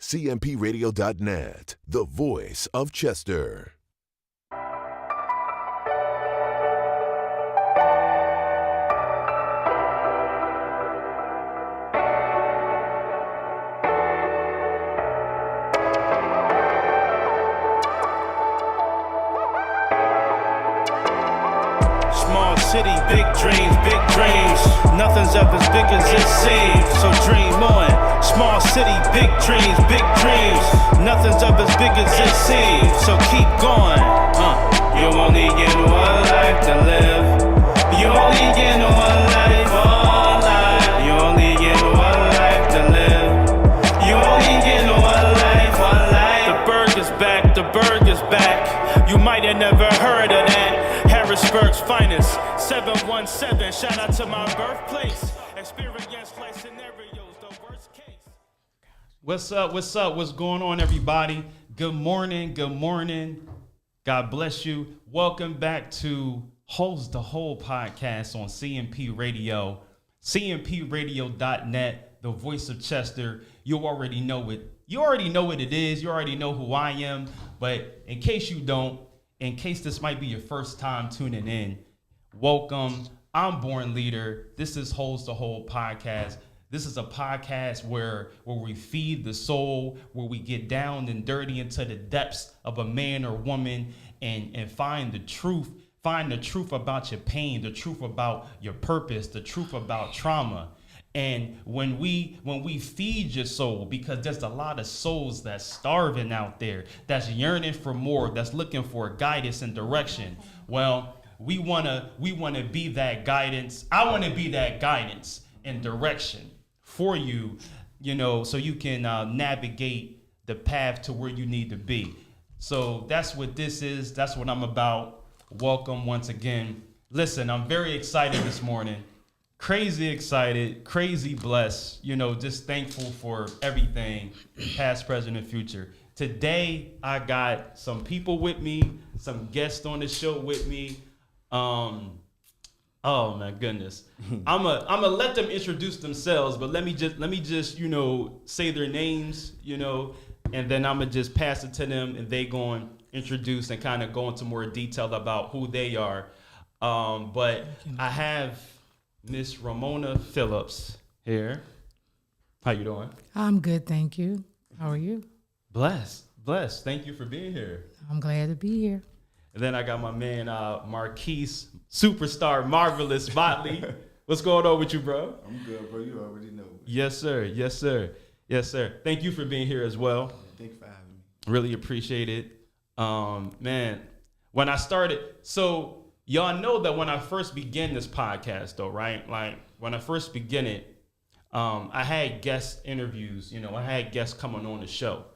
CMPRadio.net, the voice of Chester. Small city, big dreams, big dreams. Nothing's ever as big as it seems, so dream on. Small city, big dreams, big dreams. Nothing's ever as big as it seems, so keep going. You only get one life to live. You only get one life, one life. You only get one life to live. You only get one life, one life. The burger's back, the burger's back. You might have never heard of that. Harrisburg's finest, 717. Shout out to my birthplace. Experience life scenarios, the worst case. What's up? What's up? What's going on, everybody? Good morning. Good morning. God bless you. Welcome back to Holds the Whole podcast on CMP Radio, CMPRadio.net, the voice of Chester. You already know it. You already know what it is. You already know who I am. But in case you don't, in case this might be your first time tuning in, welcome. I'm Born Leader. This is Holds the Whole podcast. This is a podcast where we feed the soul, where we get down and dirty into the depths of a man or woman and find the truth. Find the truth about your pain, the truth about your purpose, the truth about trauma. And when we feed your soul, because there's a lot of souls that's starving out there, that's yearning for more, that's looking for guidance and direction. Well, we wanna be that guidance. I wanna be that guidance and direction for you, so you can navigate the path to where you need to be. So that's what this is. That's what I'm about. Welcome once again. Listen, I'm very excited this morning. Crazy excited, crazy blessed, just thankful for everything, past, present, and future. Today, I got some people with me, some guests on the show with me. Oh my goodness. I'm gonna let them introduce themselves, but let me just say their names, and then I'm gonna just pass it to them, and they go and introduce and kind of go into more detail about who they are. But I have Miss Ramona Phillips here. How you doing? I'm good, thank you. How are you? Blessed. Thank you for being here. I'm glad to be here. And then I got my man Marquise, superstar, Marvelous Motley. What's going on with you, bro? I'm good, bro. You already know. Yes, sir. Yes, sir. Yes, sir. Thank you for being here as well. Thank you for having me. Really appreciate it. Man, when I started, so y'all know that when I first began this podcast, though, right? Like when I first began it, I had guest interviews. I had guests coming on the show,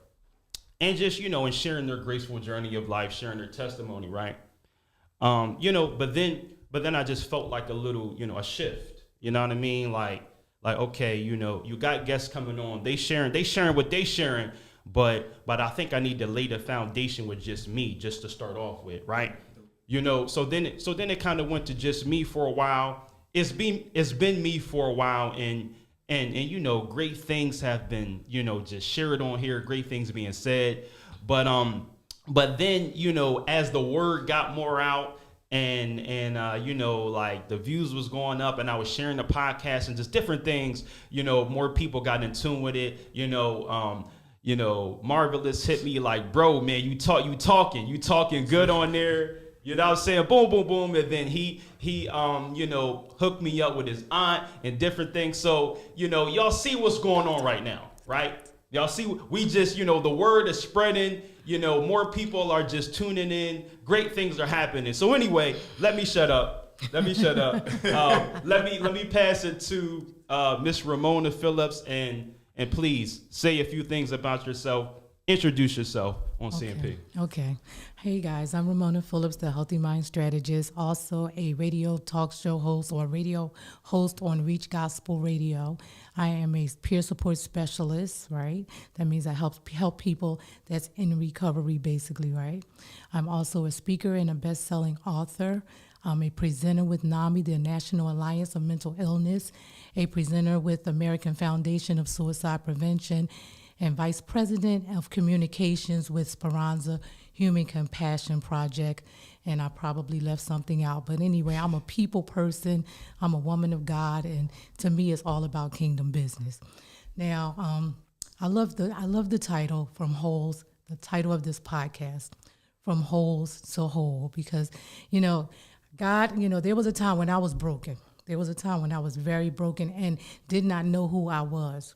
and just and sharing their graceful journey of life, sharing their testimony, right? But then I just felt like a little, a shift. You know what I mean? Like okay, you got guests coming on, they sharing what they sharing, but I think I need to lay the foundation with just me, just to start off with, right? So then it kind of went to just me for a while. It's been me for a while, and great things have been, just shared on here, great things being said. But then, as the word got more out and like the views was going up and I was sharing the podcast and just different things, more people got in tune with it, Marvelous hit me like, bro, man, you talking good on there. You know what I'm saying? Boom, boom, boom. And then he hooked me up with his aunt and different things. So, y'all see what's going on right now, right? Y'all see, we just, the word is spreading, more people are just tuning in. Great things are happening. So anyway, let me shut up. Let me pass it to Miss Ramona Phillips and please say a few things about yourself. Introduce yourself on CMP. Okay. Hey guys, I'm Ramona Phillips, the Healthy Mind Strategist, also a radio talk show host or radio host on Reach Gospel Radio. I am a peer support specialist, right? That means I help people that's in recovery, basically, right? I'm also a speaker and a best-selling author. I'm a presenter with NAMI, the National Alliance of Mental Illness, a presenter with American Foundation of Suicide Prevention, and Vice President of Communications with Speranza Human Compassion Project. And I probably left something out. But anyway, I'm a people person. I'm a woman of God. And to me, it's all about kingdom business. Now, I love the title, From Holes, the title of this podcast, From Holes to Whole, because, God, there was a time when I was broken. There was a time when I was very broken and did not know who I was.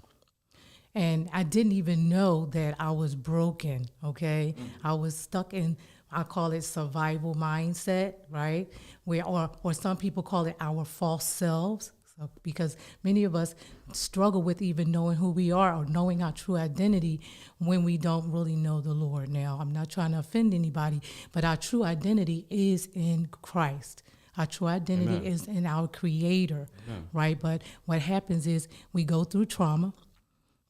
And I didn't even know that I was broken, okay? I was stuck in, I call it survival mindset, right? Or some people call it our false selves, because many of us struggle with even knowing who we are or knowing our true identity when we don't really know the Lord. Now, I'm not trying to offend anybody, but our true identity is in Christ. Our true identity Amen. is in our Creator, right? But what happens is we go through trauma,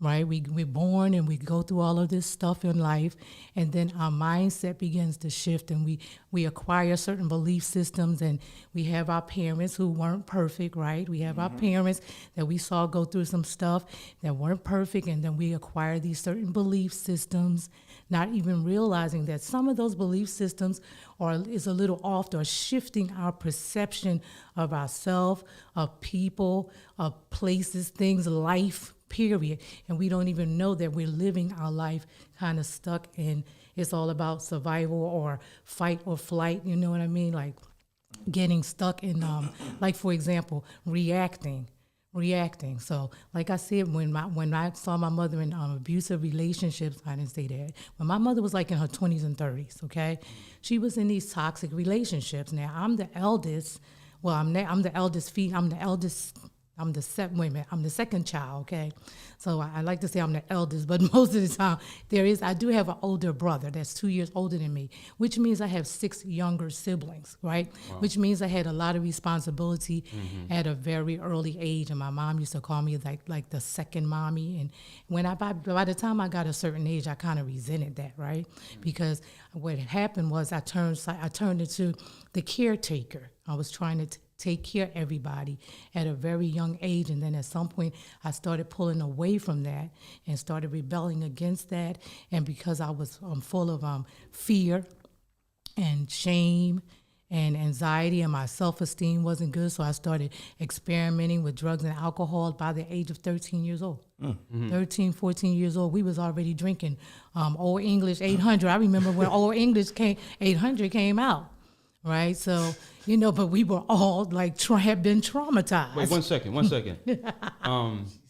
right? We're born and we go through all of this stuff in life, and then our mindset begins to shift, and we acquire certain belief systems, and we have our parents who weren't perfect, right? We have our parents that we saw go through some stuff that weren't perfect, and then we acquire these certain belief systems, not even realizing that some of those belief systems is a little off, or shifting our perception of ourselves, of people, of places, things, life, period. And we don't even know that we're living our life kind of stuck in, it's all about survival or fight or flight, you know what I mean? Like getting stuck in, like for example, reacting. So like I said, when I saw my mother in abusive relationships, I didn't say that. When my mother was like in her 20s and 30s, okay? She was in these toxic relationships. Now I'm the eldest. Well, I'm the eldest. I'm the second child, okay? So I like to say I'm the eldest, but most of the time I do have an older brother that's 2 years older than me, which means I have 6 younger siblings, right? Wow. Which means I had a lot of responsibility at a very early age, and my mom used to call me like the second mommy. And by the time I got a certain age, I kind of resented that, right? Because what had happened was I turned into the caretaker. I was trying to take care of everybody at a very young age. And then at some point, I started pulling away from that and started rebelling against that. And because I was full of fear and shame and anxiety, and my self-esteem wasn't good, so I started experimenting with drugs and alcohol by the age of 13 years old. 13, 14 years old, we was already drinking Old English 800. I remember when Old English 800 came out. Right, so but we were all like had been traumatized. Wait, one second.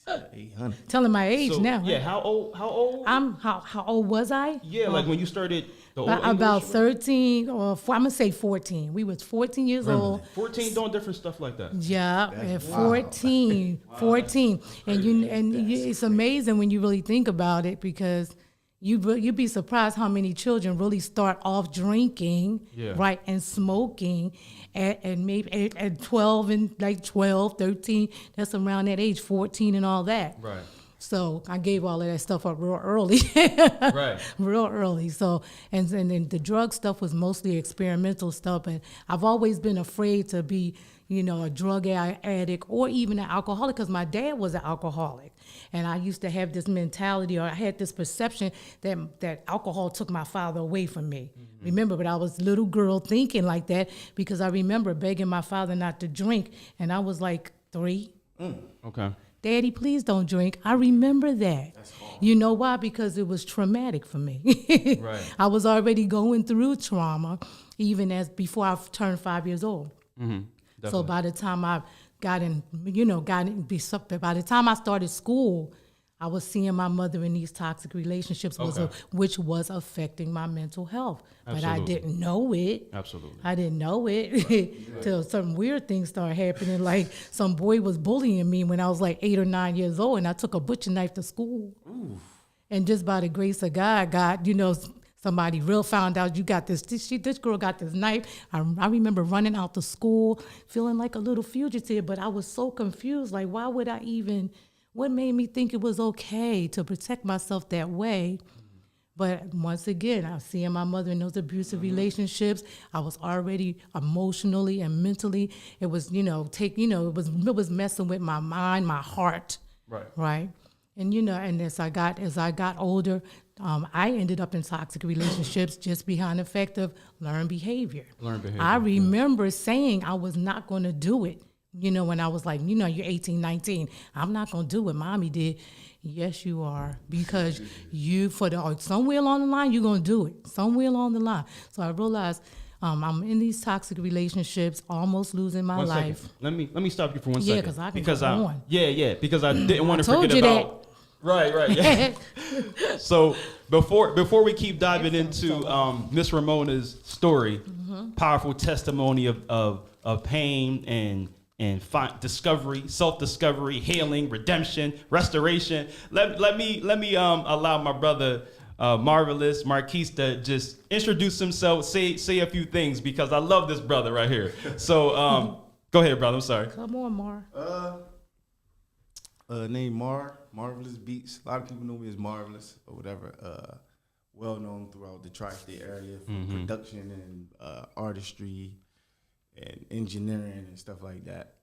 800. Telling my age now. Yeah, how old? How old was I? Yeah, like when you started the Old English. About 13 or I'm gonna say 14. We was 14 years old. 14 doing different stuff like that. Yeah, at 14, 14, and it's amazing when you really think about it, because you'd be surprised how many children really start off drinking, right, and smoking and maybe at 12 and like 12, 13, that's around that age, 14 and all that. Right. So I gave all of that stuff up real early. Right. Real early. So, and then the drug stuff was mostly experimental stuff, but I've always been afraid to be, a drug addict or even an alcoholic, because my dad was an alcoholic. And I used to have this mentality, or I had this perception that alcohol took my father away from me. Mm-hmm. Remember, but I was a little girl thinking like that, because I remember begging my father not to drink, and I was like 3. Okay. Daddy, please don't drink. I remember that. You know why? Because it was traumatic for me. Right. I was already going through trauma, even before I turned 5 years old. Mm-hmm. So by the time I by the time I started school, I was seeing my mother in these toxic relationships, which was affecting my mental health. Absolutely. But I didn't know it. Absolutely. I didn't know it till some weird things started happening. Like some boy was bullying me when I was like 8 or 9 years old, and I took a butcher knife to school. Ooh. And just by the grace of God, somebody real found out you got this girl got this knife. I remember running out to school feeling like a little fugitive, but I was so confused. Like, why would what made me think it was okay to protect myself that way? But once again, I was seeing my mother in those abusive relationships. I was already emotionally and mentally, it was, it was messing with my mind, my heart. Right. And and as I got older, I ended up in toxic relationships just behind effective learned behavior. I remember saying I was not going to do it. When I was like, you're 18, 19, I'm not going to do what mommy did. Yes, you are, because somewhere along the line you're going to do it. Somewhere along the line. So I realized I'm in these toxic relationships, almost losing my life. Second. Let me stop you for 1 second. Yeah, because I can go on. Yeah, because I didn't want to told forget you about. Right. Yeah. So before we keep diving into Miss Ramona's story, powerful testimony of pain and discovery, self-discovery, healing, redemption, restoration. Let me allow my brother Marvelous Marquise to just introduce himself, say a few things, because I love this brother right here. So go ahead, brother. I'm sorry. Come on, Mar. Name Marvelous Beats. A lot of people know me as Marvelous or whatever. Well known throughout the tri-state area for production and artistry and engineering and stuff like that.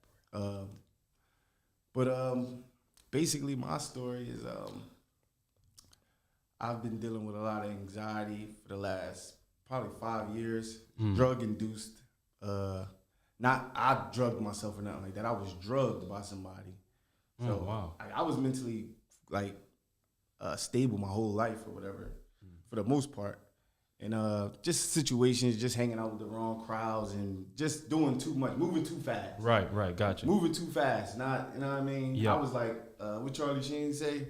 But basically my story is I've been dealing with a lot of anxiety for the last probably 5 years, drug induced. Not I drugged myself or nothing like that. I was drugged by somebody. So wow. I was mentally stable my whole life or whatever, for the most part. And just situations, just hanging out with the wrong crowds and just doing too much, moving too fast. Right, gotcha. Moving too fast, not, you know what I mean? Yep. I was like, what Charlie Sheen say?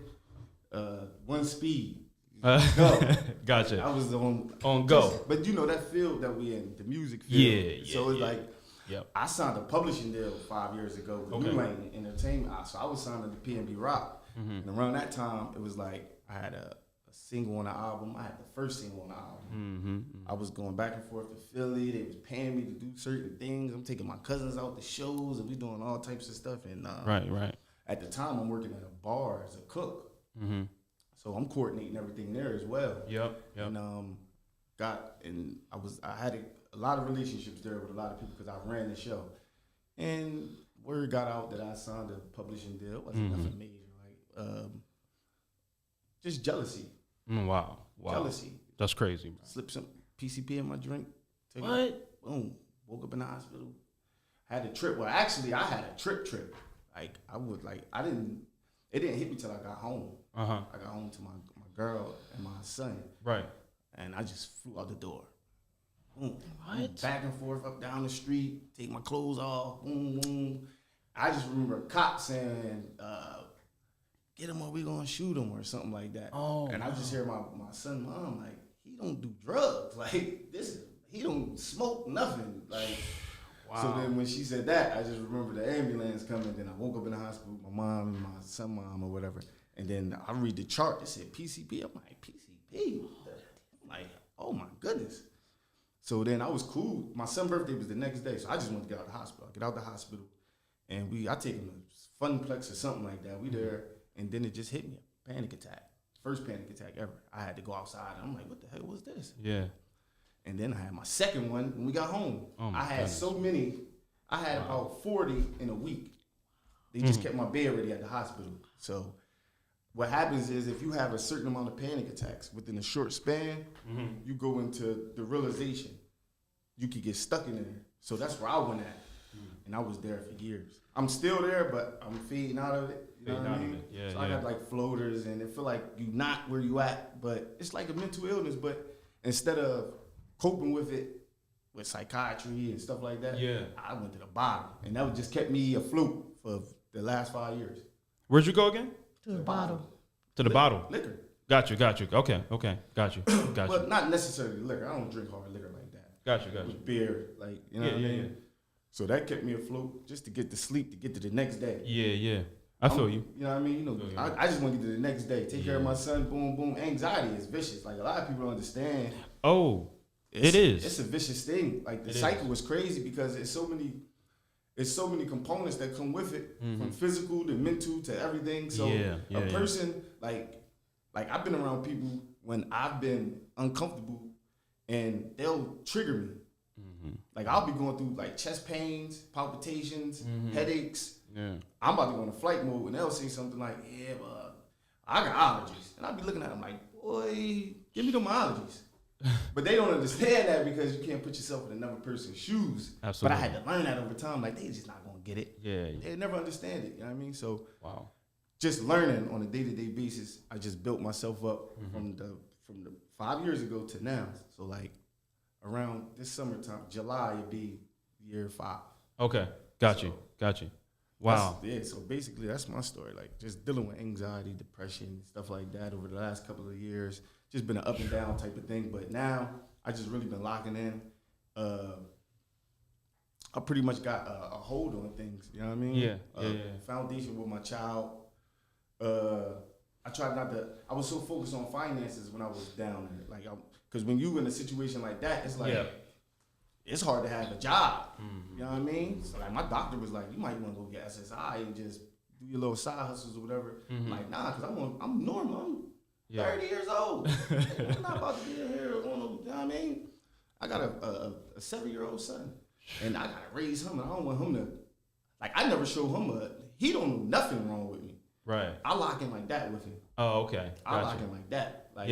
One speed. Go. Gotcha. I was on go. But that field that we in, the music field. Yeah. So it's like, yep. I signed a publishing deal 5 years ago with New Lane Entertainment. So I was signed to PNB Rock. And around that time, it was like I had a single on the album. I had the first single on the album. I was going back and forth to Philly. They was paying me to do certain things. I'm taking my cousins out to shows, and we doing all types of stuff. And right. At the time, I'm working at a bar as a cook. So I'm coordinating everything there as well. Yep. And I had a lot of relationships there with a lot of people because I ran the show. And word got out that I signed a publishing deal. It wasn't nothing major, just jealousy. Wow. Jealousy. That's crazy, bro. Slipped some PCP in my drink. Boom. Woke up in the hospital. Had a trip. Well, actually, I had a trip. It didn't hit me till I got home. I got home to my girl and my son. Right. And I just flew out the door. Boom. What? Back and forth up down the street, take my clothes off, boom, boom. I just remember a cop saying, get him or we gonna shoot him or something like that. And I just hear my son, mom, like, he don't do drugs. Like, he don't smoke nothing. Like, wow. So then when she said that, I just remember the ambulance coming. Then I woke up in the hospital with my mom and my son mom or whatever. And then I read the chart that said PCP. I'm like, PCP? I'm like, oh my goodness. So then I was cool. My son's birthday was the next day, so I just wanted to get out of the hospital. I get out of the hospital, and I take him to Funplex or something like that. We there, and then it just hit me, a panic attack. First panic attack ever. I had to go outside. I'm like, what the hell was this? Yeah. And then I had my second one when we got home. I had so many. I had about 40 in a week. They just kept my bed ready at the hospital. So what happens is if you have a certain amount of panic attacks within a short span, you go into the realization you could get stuck in there. So that's where I went at. And I was there for years. I'm still there, but I'm fading out of it. You know what I mean? Yeah, so I got like floaters, and it feel like you not where you at, but it's like a mental illness. But instead of coping with it with psychiatry and stuff like that, I went to the bottom, and that just kept me afloat for the last 5 years. Where'd you go again? To the bottle. To the bottle. Liquor. Got you. Okay. Got you. But not necessarily liquor. I don't drink hard liquor like that. Got you. With beer, like, you know what I mean? Yeah. So that kept me afloat just to get to sleep, to get to the next day. Yeah. I feel you. You know what I mean? I just want to get to the next day. Take care of my son, boom, boom. Anxiety is vicious. Like, a lot of people don't understand. Oh, it is. It's a vicious thing. Like, the cycle is crazy because it's so many components that come with it, from physical to mental to everything. So a person, like I've been around people when I've been uncomfortable, and they'll trigger me. Like, I'll be going through like chest pains, palpitations, headaches. Yeah. I'm about to go into flight mode, and they'll say something like, I got allergies. And I'd be looking at them like, boy, give me them allergies. But they don't understand that because you can't put yourself in another person's shoes. Absolutely. But I had to learn that over time. Like, they just not going to get it. Yeah. They never understand it. You know what I mean? So Wow. just learning on a day-to-day basis, I just built myself up from the 5 years ago to now. So, like, around this summertime, July, it'd be year 5. Okay. Got you. Wow. So basically that's my story. Like, just dealing with anxiety, depression, stuff like that over the last couple of years. Just been an up and down type of thing. But now I just really been locking in. I pretty much got a hold on things. You know what I mean? Yeah. Foundation with my child. I tried not to. I was so focused on finances when I was down there. Like, because when you in a situation like that, it's like. Yeah. It's hard to have a job. You know what I mean? So like my doctor was like, you might want to go get SSI and just do your little side hustles or whatever. I'm like, nah, because I'm normal. I'm 30 years old. I'm not about to be here on, you know what I mean? I got a 7-year-old son, and I got to raise him, and I don't want him to, like, I never show him he don't know nothing wrong with me. Right. I lock in like that with him. Oh, okay. I lock in like that. Like,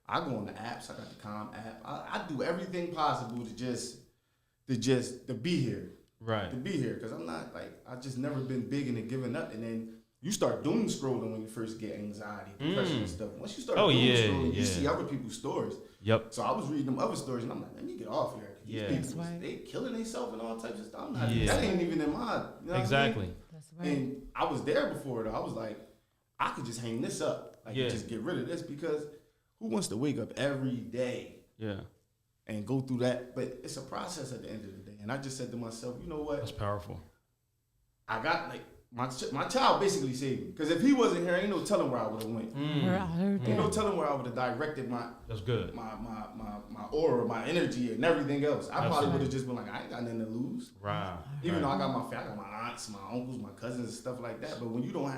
I go on the apps. I got the Calm app. I do everything possible to be here. Right. To be here. Because I'm not, like, I just never been big into giving up. And then you start doom scrolling when you first get anxiety, depression and stuff. Once you start doom scrolling, you see other people's stories. Yep. So I was reading them other stories, and I'm like, let me get off here. These people, they killing themselves and all types of stuff. I'm not, that ain't even in my, you know exactly. What I mean? That's right. And I was there before, though. I was like, I could just hang this up. Like, just get rid of this, because who wants to wake up every day and go through that? But it's a process at the end of the day. And I just said to myself, you know what? That's powerful. I got, like, my child basically saved me. Because if he wasn't here, ain't no telling where I would have went. I heard that. Ain't no telling where I would have directed my That's good. my aura, my energy, and everything else. I probably would have just been like, I ain't got nothing to lose. Right. Even though I got my aunts, my uncles, my cousins, and stuff like that. But when you don't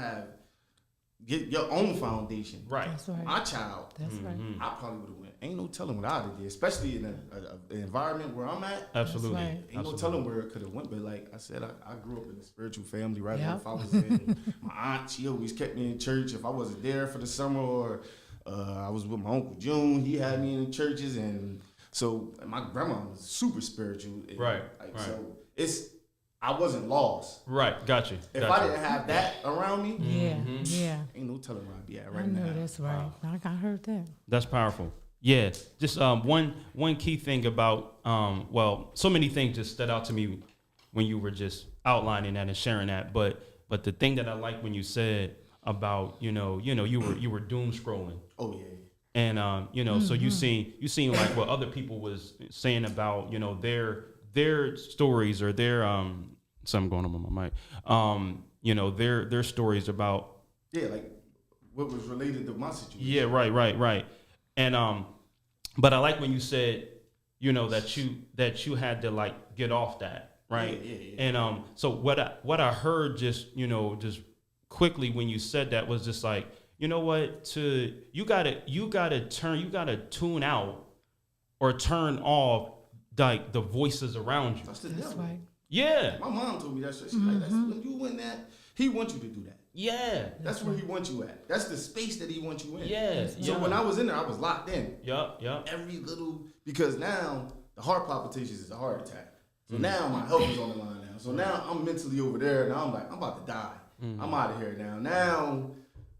get your own foundation. Right. That's right. My child. That's right. I probably would have went. Ain't no telling what I'd have did, especially in an environment where I'm at. Absolutely. That's right. Ain't no telling where it could have went. But like I said, I grew up in a spiritual family, right? If I was in, my aunt, she always kept me in church. If I wasn't there for the summer, or I was with my Uncle June, he had me in churches. And so my grandma was super spiritual. And Right. So I wasn't lost. Right. Got you. If I didn't have that around me, ain't no telling where I'd be at I right now. know that's right. I heard that. That's powerful. Yeah. Just one key thing about so many things just stood out to me when you were just outlining that and sharing that. But the thing that I like when you said about you were doom scrolling. Oh yeah. And so you seen like what other people was saying about their stories or their something going on with my mic. Their stories about like what was related to my situation. Yeah, right. And but I like when you said that you had to like get off that, right? Yeah. And so what I heard just quickly when you said that was just like, you know what, you gotta tune out or turn off like the voices around you. That's the That's devil. right. Yeah. My mom told me that shit. She's like, that's when you in that, he wants you to do that. Yeah. That's where he wants you at. That's the space that he wants you in. Yeah. So when I was in there, I was locked in. Yup. Every little, because now the heart palpitations is a heart attack. So now my health is on the line now. So now I'm mentally over there. Now I'm like, I'm about to die. I'm out of here now. Now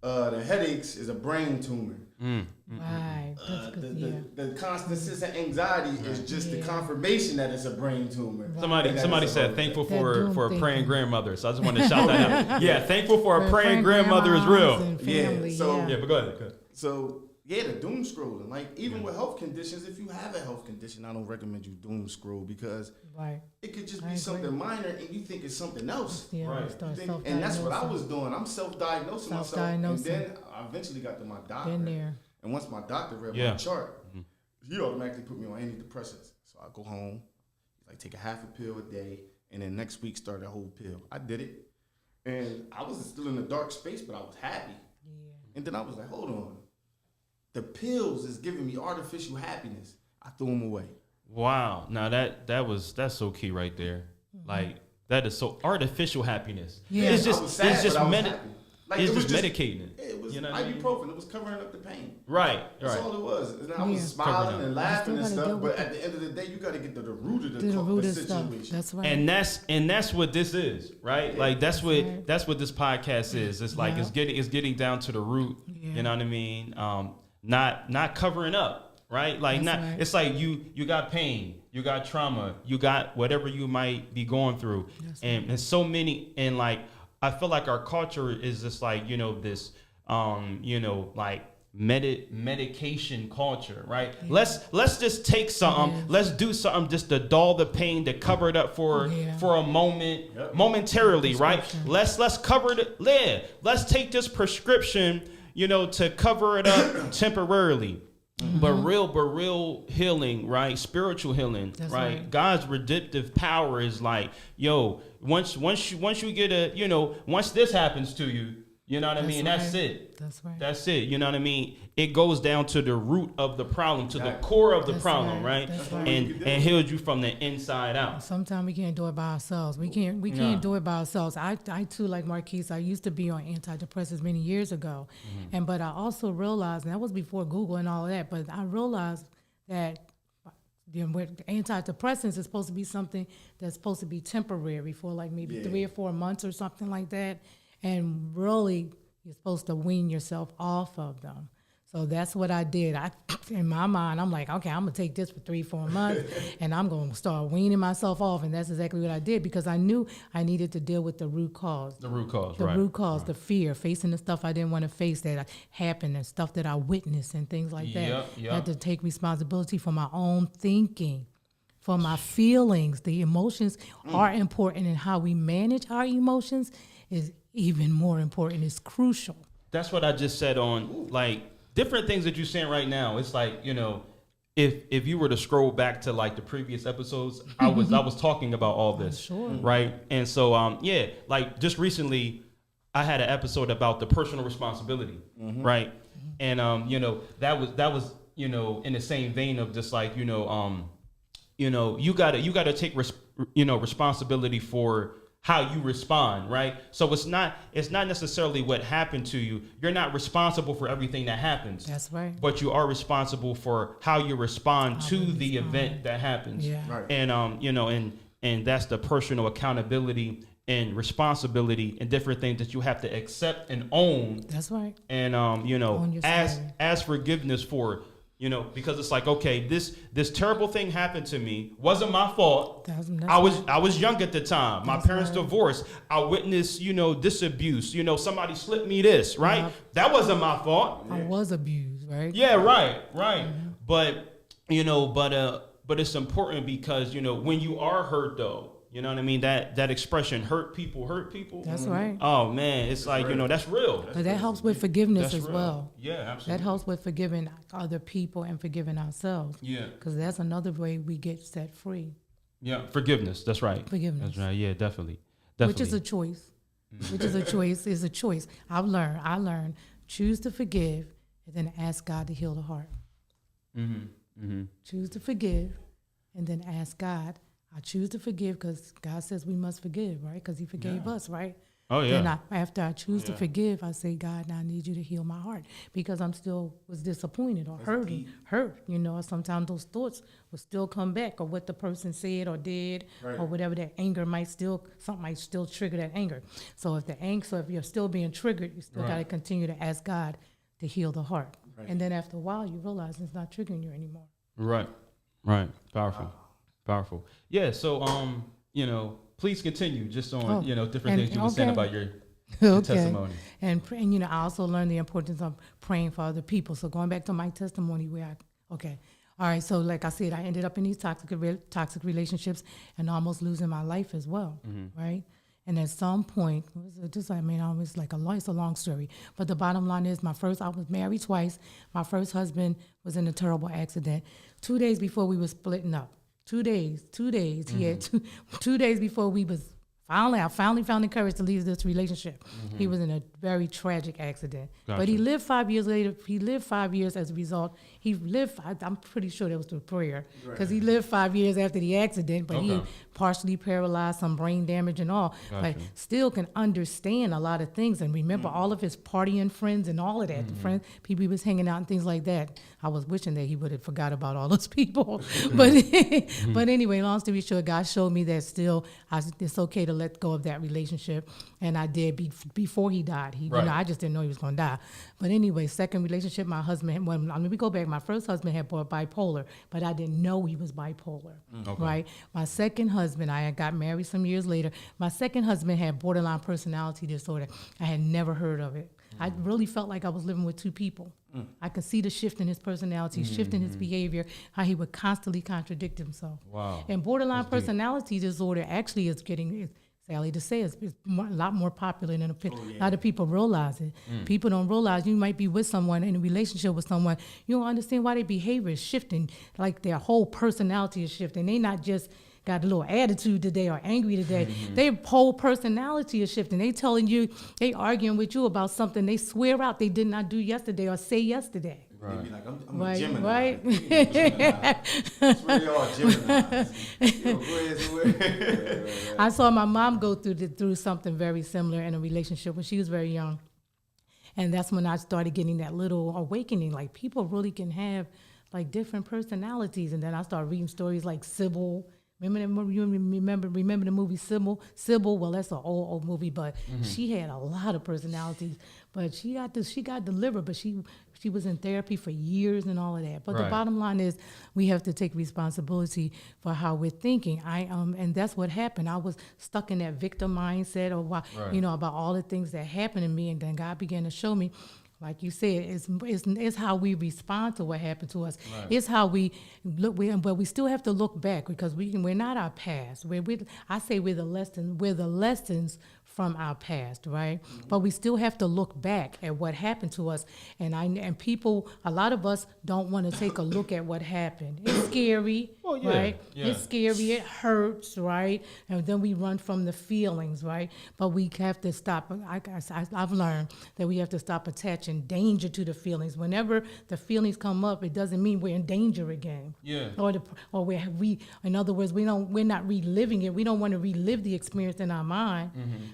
the headaches is a brain tumor. Right. That's good. The constant anxiety is just the confirmation that it's a brain tumor. Somebody said thankful That for a doom praying thinking. grandmother. So I just wanted to shout that out. Yeah, thankful for a For praying grandmother is real. and family, so- Yeah, but go ahead. So yeah, the doom scrolling. Like even with health conditions, if you have a health condition, I don't recommend you doom scroll because Right. it could just I be agree. something minor and you think it's something else. Yeah. Right. Start And that's what I self-diagnosing. was doing. I'm self-diagnosing myself. Self-diagnosing. And then I eventually got to my doctor. Been there. And once my doctor read Yeah. my chart, he automatically put me on antidepressants. So I go home, like take a half a pill a day, and then next week start a whole pill. I did it. And I was still in a dark space, but I was happy. Yeah. And then I was like, hold on. The pills is giving me artificial happiness. I threw them away. Wow. Now that's so key right there. Like that is so artificial happiness. Yeah. It's I was sad, just but I was medi- happy. Like, it's it was just medicating it. It was You know what I mean? ibuprofen. It was covering up the pain. Right. That's Right. all it was. And I was Yeah. smiling and laughing and You still gotta stuff, deal but with at the end of the day, you got to get to the root of Do the root the of stuff. situation. That's right. And that's what this is, right? Like that's what right. that's what this podcast is. It's like Yeah. it's getting down to the root. Yeah. You know what I mean? Not covering up, right? Like That's not. right. It's like you got pain, you got trauma, you got whatever you might be going through, and there's so many. And like I feel like our culture is just like this like medication culture, right? Yeah. Let's just take something, Yeah. let's do something just to dull the pain, to cover it up for a moment, momentarily, right? Prescription. Let's cover it. Yeah, let's take this prescription, to cover it up temporarily. But real healing, right? Spiritual healing, That's right? right. God's redemptive power is like, once you get once this happens to you, you know what I That's mean? right. That's it. That's right. That's it. You know what I mean? It goes down to the root of the problem, to the core of the That's problem, right. right? That's right. And heals you from the inside out. Sometimes we can't do it by ourselves. We can't do it by ourselves. I too, like Marquise, I used to be on antidepressants many years ago, but I also realized, and that was before Google and all of that, but I realized that with antidepressants is supposed to be something that's supposed to be temporary for like maybe 3 or 4 months or something like that, and really you're supposed to wean yourself off of them. So that's what I did. In my mind, I'm like, okay, I'm gonna take this for 3-4 months, and I'm gonna start weaning myself off, and that's exactly what I did because I knew I needed to deal with the root cause. The root cause, The right? root cause, the fear, facing the stuff I didn't want to face that happened, and stuff that I witnessed, and things like that. Yep, yep. I had to take responsibility for my own thinking, for my feelings. The emotions are important, and how we manage our emotions is even more important. It's crucial. That's what I just said on like different things that you're saying right now. It's like, if you were to scroll back to like the previous episodes, I was talking about all this, sure. right? And so like just recently I had an episode about the personal responsibility, right? And that was in the same vein of just like you gotta take responsibility for how you respond, right? So it's not necessarily what happened to you. You're not responsible for everything that happens. That's right. But you are responsible for how you respond to the event that happens. Yeah. Right. And and that's the personal accountability and responsibility and different things that you have to accept and own. That's right. And Own your story. as forgiveness for, because it's like, okay, this terrible thing happened to me, wasn't my fault. That's I was young at the time. My That's parents right. divorced. I witnessed, this abuse. Somebody slipped me this, right? Yep. That wasn't my fault. I was abused, right? Yeah, right. But but it's important because when you are hurt though, you know what I mean, that expression, hurt people. That's right. Oh man, it's like that's real. But that helps with forgiveness That's as real. well. Yeah, absolutely. That helps with forgiving other people and forgiving ourselves. Yeah. Because that's another way we get set free, Yeah, forgiveness. That's right. Forgiveness. That's right. Yeah, definitely. which is a choice. Which is a choice. Is a choice. I learned. Choose to forgive, and then ask God to heal the heart. Choose to forgive, and then ask God. I choose to forgive because God says we must forgive, right? Because He forgave us, right? Oh yeah. Then after I choose to forgive, I say, God, now I need you to heal my heart because I'm still was disappointed or hurt. Sometimes those thoughts will still come back, or what the person said or did, or whatever. That anger something might still trigger that anger. So if you're still being triggered, you still got to continue to ask God to heal the heart. And then after a while, you realize it's not triggering you anymore. Right. Powerful. Yeah. So please continue just on different things you were saying about your testimony. And I also learned the importance of praying for other people. So going back to my testimony all right, so like I said, I ended up in these toxic relationships and almost losing my life as well, right? And at some point, it's a long story, but the bottom line is I was married twice. My first husband was in a terrible accident. 2 days before we were splitting up, 2 days, he had 2 days before we was I finally found the courage to leave this relationship. He was in a very tragic accident. Gotcha. But he lived 5 years later. He lived 5 years as a result. He lived, I'm pretty sure that was through prayer, because he lived 5 years after the accident, but he Okay. partially paralyzed, some brain damage and all, but Gotcha. still can understand a lot of things and remember all of his partying friends and all of that. The friends, people he was hanging out and things like that. I was wishing that he would have forgot about all those people. But but anyway, long story short, God showed me that still it's okay to let go of that relationship. And I did before he died. Right. I just didn't know he was going to die. But anyway, second relationship, my husband, let me go back. My first husband had bipolar, but I didn't know he was bipolar, Okay. right? My second husband, I got married some years later. My second husband had borderline personality disorder. I had never heard of it. I really felt like I was living with two people. I could see the shift in his personality, shift in his behavior, how he would constantly contradict himself. Wow. And borderline That's deep. personality disorder actually is getting, sadly to say, it's a lot more popular than a lot of people realize it. People don't realize you might be with someone, in a relationship with someone, you don't understand why their behavior is shifting, like their whole personality is shifting. They not just got a little attitude today or angry today. Their whole personality is shifting. They telling you, they arguing with you about something they swear out they did not do yesterday or say yesterday. They be like, I'm a Right, Gemini. right. That's where they are, Gemini. Go ahead, somewhere. I saw my mom go through something very similar in a relationship when she was very young. And that's when I started getting that little awakening, like people really can have like different personalities. And then I started reading stories like Sybil. Remember that movie? You remember the movie Sybil? Sybil, well, that's an old movie, but she had a lot of personalities. But she got delivered, but she was in therapy for years and all of that. But Right. the bottom line is we have to take responsibility for how we're thinking. And that's what happened. I was stuck in that victim mindset or Right. about all the things that happened to me, and then God began to show me. Like you said, it's how we respond to what happened to us. Right. It's how we look. But we still have to look back because we're not our past. I say we're the lessons from our past, right? But we still have to look back at what happened to us. And people, a lot of us don't want to take a look at what happened. It's scary, Well, yeah, right? yeah. It's scary. It hurts, right? And then we run from the feelings, right? But we have to stop. I've learned that we have to stop attaching danger to the feelings. Whenever the feelings come up, it doesn't mean we're in danger again. Yeah. Or we in other words, we're not reliving it. We don't want to relive the experience in our mind.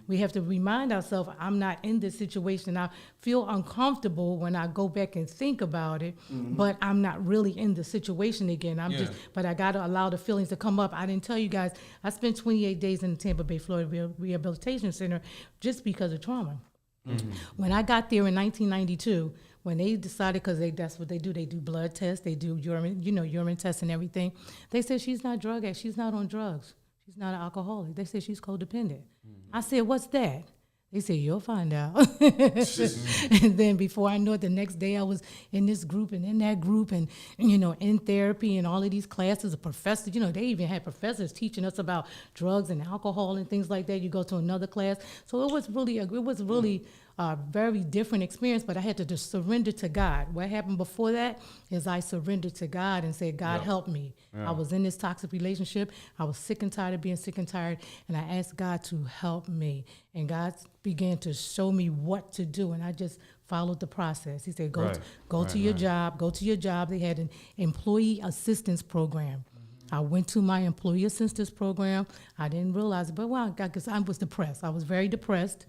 We have to remind ourselves, I'm not in this situation. I feel uncomfortable when I go back and think about it, but I'm not really in the situation again. But I got to allow the feelings to come up. I didn't tell you guys, I spent 28 days in the Tampa Bay, Florida Rehabilitation Center just because of trauma. When I got there in 1992, when they decided, because that's what they do blood tests, they do urine tests and everything. They said she's not she's not on drugs. She's not an alcoholic. They said she's codependent. I said, what's that? They said, you'll find out. And then before I know it, the next day I was in this group and in that group and, in therapy and all of these classes. A professor, they even had professors teaching us about drugs and alcohol and things like that. You go to another class. So it was really a very different experience, but I had to just surrender to God. What happened before that is I surrendered to God and said, God, help me. I was in this toxic relationship. I was sick and tired of being sick and tired, and I asked God to help me. And God began to show me what to do, and I just followed the process. He said, go to your job. They had an employee assistance program. I went to my employee assistance program. I didn't realize it, but because I was depressed. I was very depressed.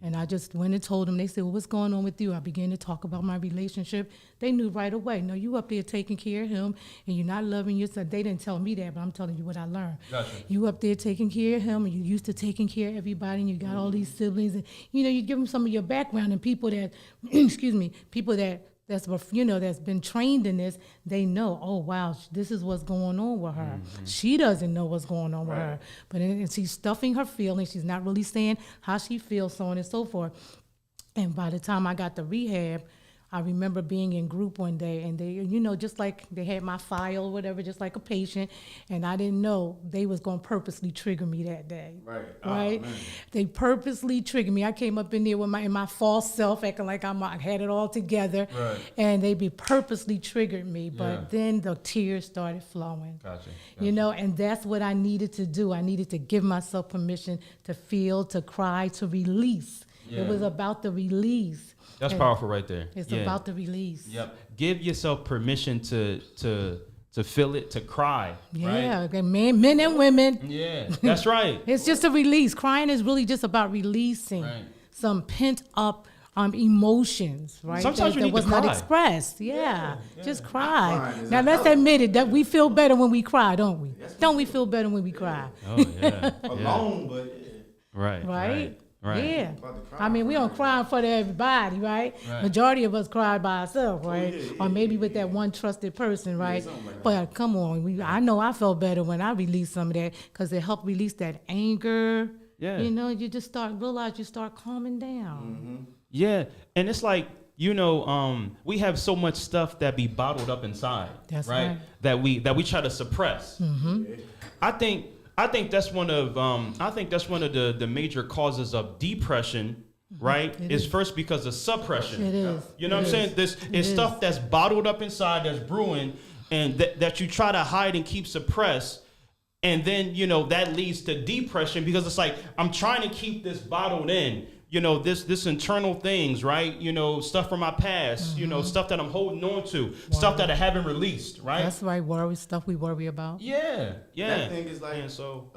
And I just went and told them. They said, well, what's going on with you? I began to talk about my relationship. They knew right away. No, you up there taking care of him, and you're not loving yourself. They didn't tell me that, but I'm telling you what I learned. Gotcha. You up there taking care of him, and you used to taking care of everybody, and you got all these siblings. And, you give them some of your background, and people that, that's been trained in this, they know, oh, wow, this is what's going on with her. She doesn't know what's going on with her. But and she's stuffing her feelings. She's not really saying how she feels, so on and so forth. And by the time I got to rehab, I remember being in group one day, and they, you know, just like they had my file or whatever, just like a patient, and I didn't know they was going to purposely trigger me that day. Right. Right? Oh, man. They purposely triggered me. I came up in there with in my false self, acting like I had it all together, Right. and they be purposely triggered me. But Yeah. then the tears started flowing. Gotcha. You know, and that's what I needed to do. I needed to give myself permission to feel, to cry, to release. Yeah. It was about the release. That's And powerful right there. It's Yeah. about the release. Yep. Give yourself permission to feel it, to cry. Yeah, Right? okay, men and women. Yeah. That's right. It's just a release. Crying is really just about releasing Right. some pent up emotions, right? Sometimes you that need to was not cry. expressed. Yeah, just cry. Crying is Now a let's healthy- admit it that we feel better when we cry, don't we? Don't we feel better when we cry? Oh yeah. Yeah. Alone, but Right. Right? Right. Yeah. About to cry. I mean, we don't cry in front of everybody, right? Right. Majority of us cry by ourselves, right? yeah, or maybe with that one trusted person, right? something like that. But come on, I know I felt better when I released some of that because it helped release that anger. Yeah. You know, you just realize you start calming down. Mm-hmm. Yeah. And it's like, you know, we have so much stuff that be bottled up inside. That's right. right. That we try to suppress. I think that's one of the major causes of depression, right? Mm-hmm. It Is is. first because of suppression. It is. You know It what I'm saying? is. This It is is. stuff that's bottled up inside, that's brewing, and that you try to hide and keep suppressed. And then, you know, that leads to depression because it's like, I'm trying to keep this bottled in, you know, this internal things, right? You know, stuff from my past, you know, stuff that I'm holding on to, stuff that I haven't released, right? That's right. Worry stuff we worry about. Yeah. Yeah. That thing is like, And so,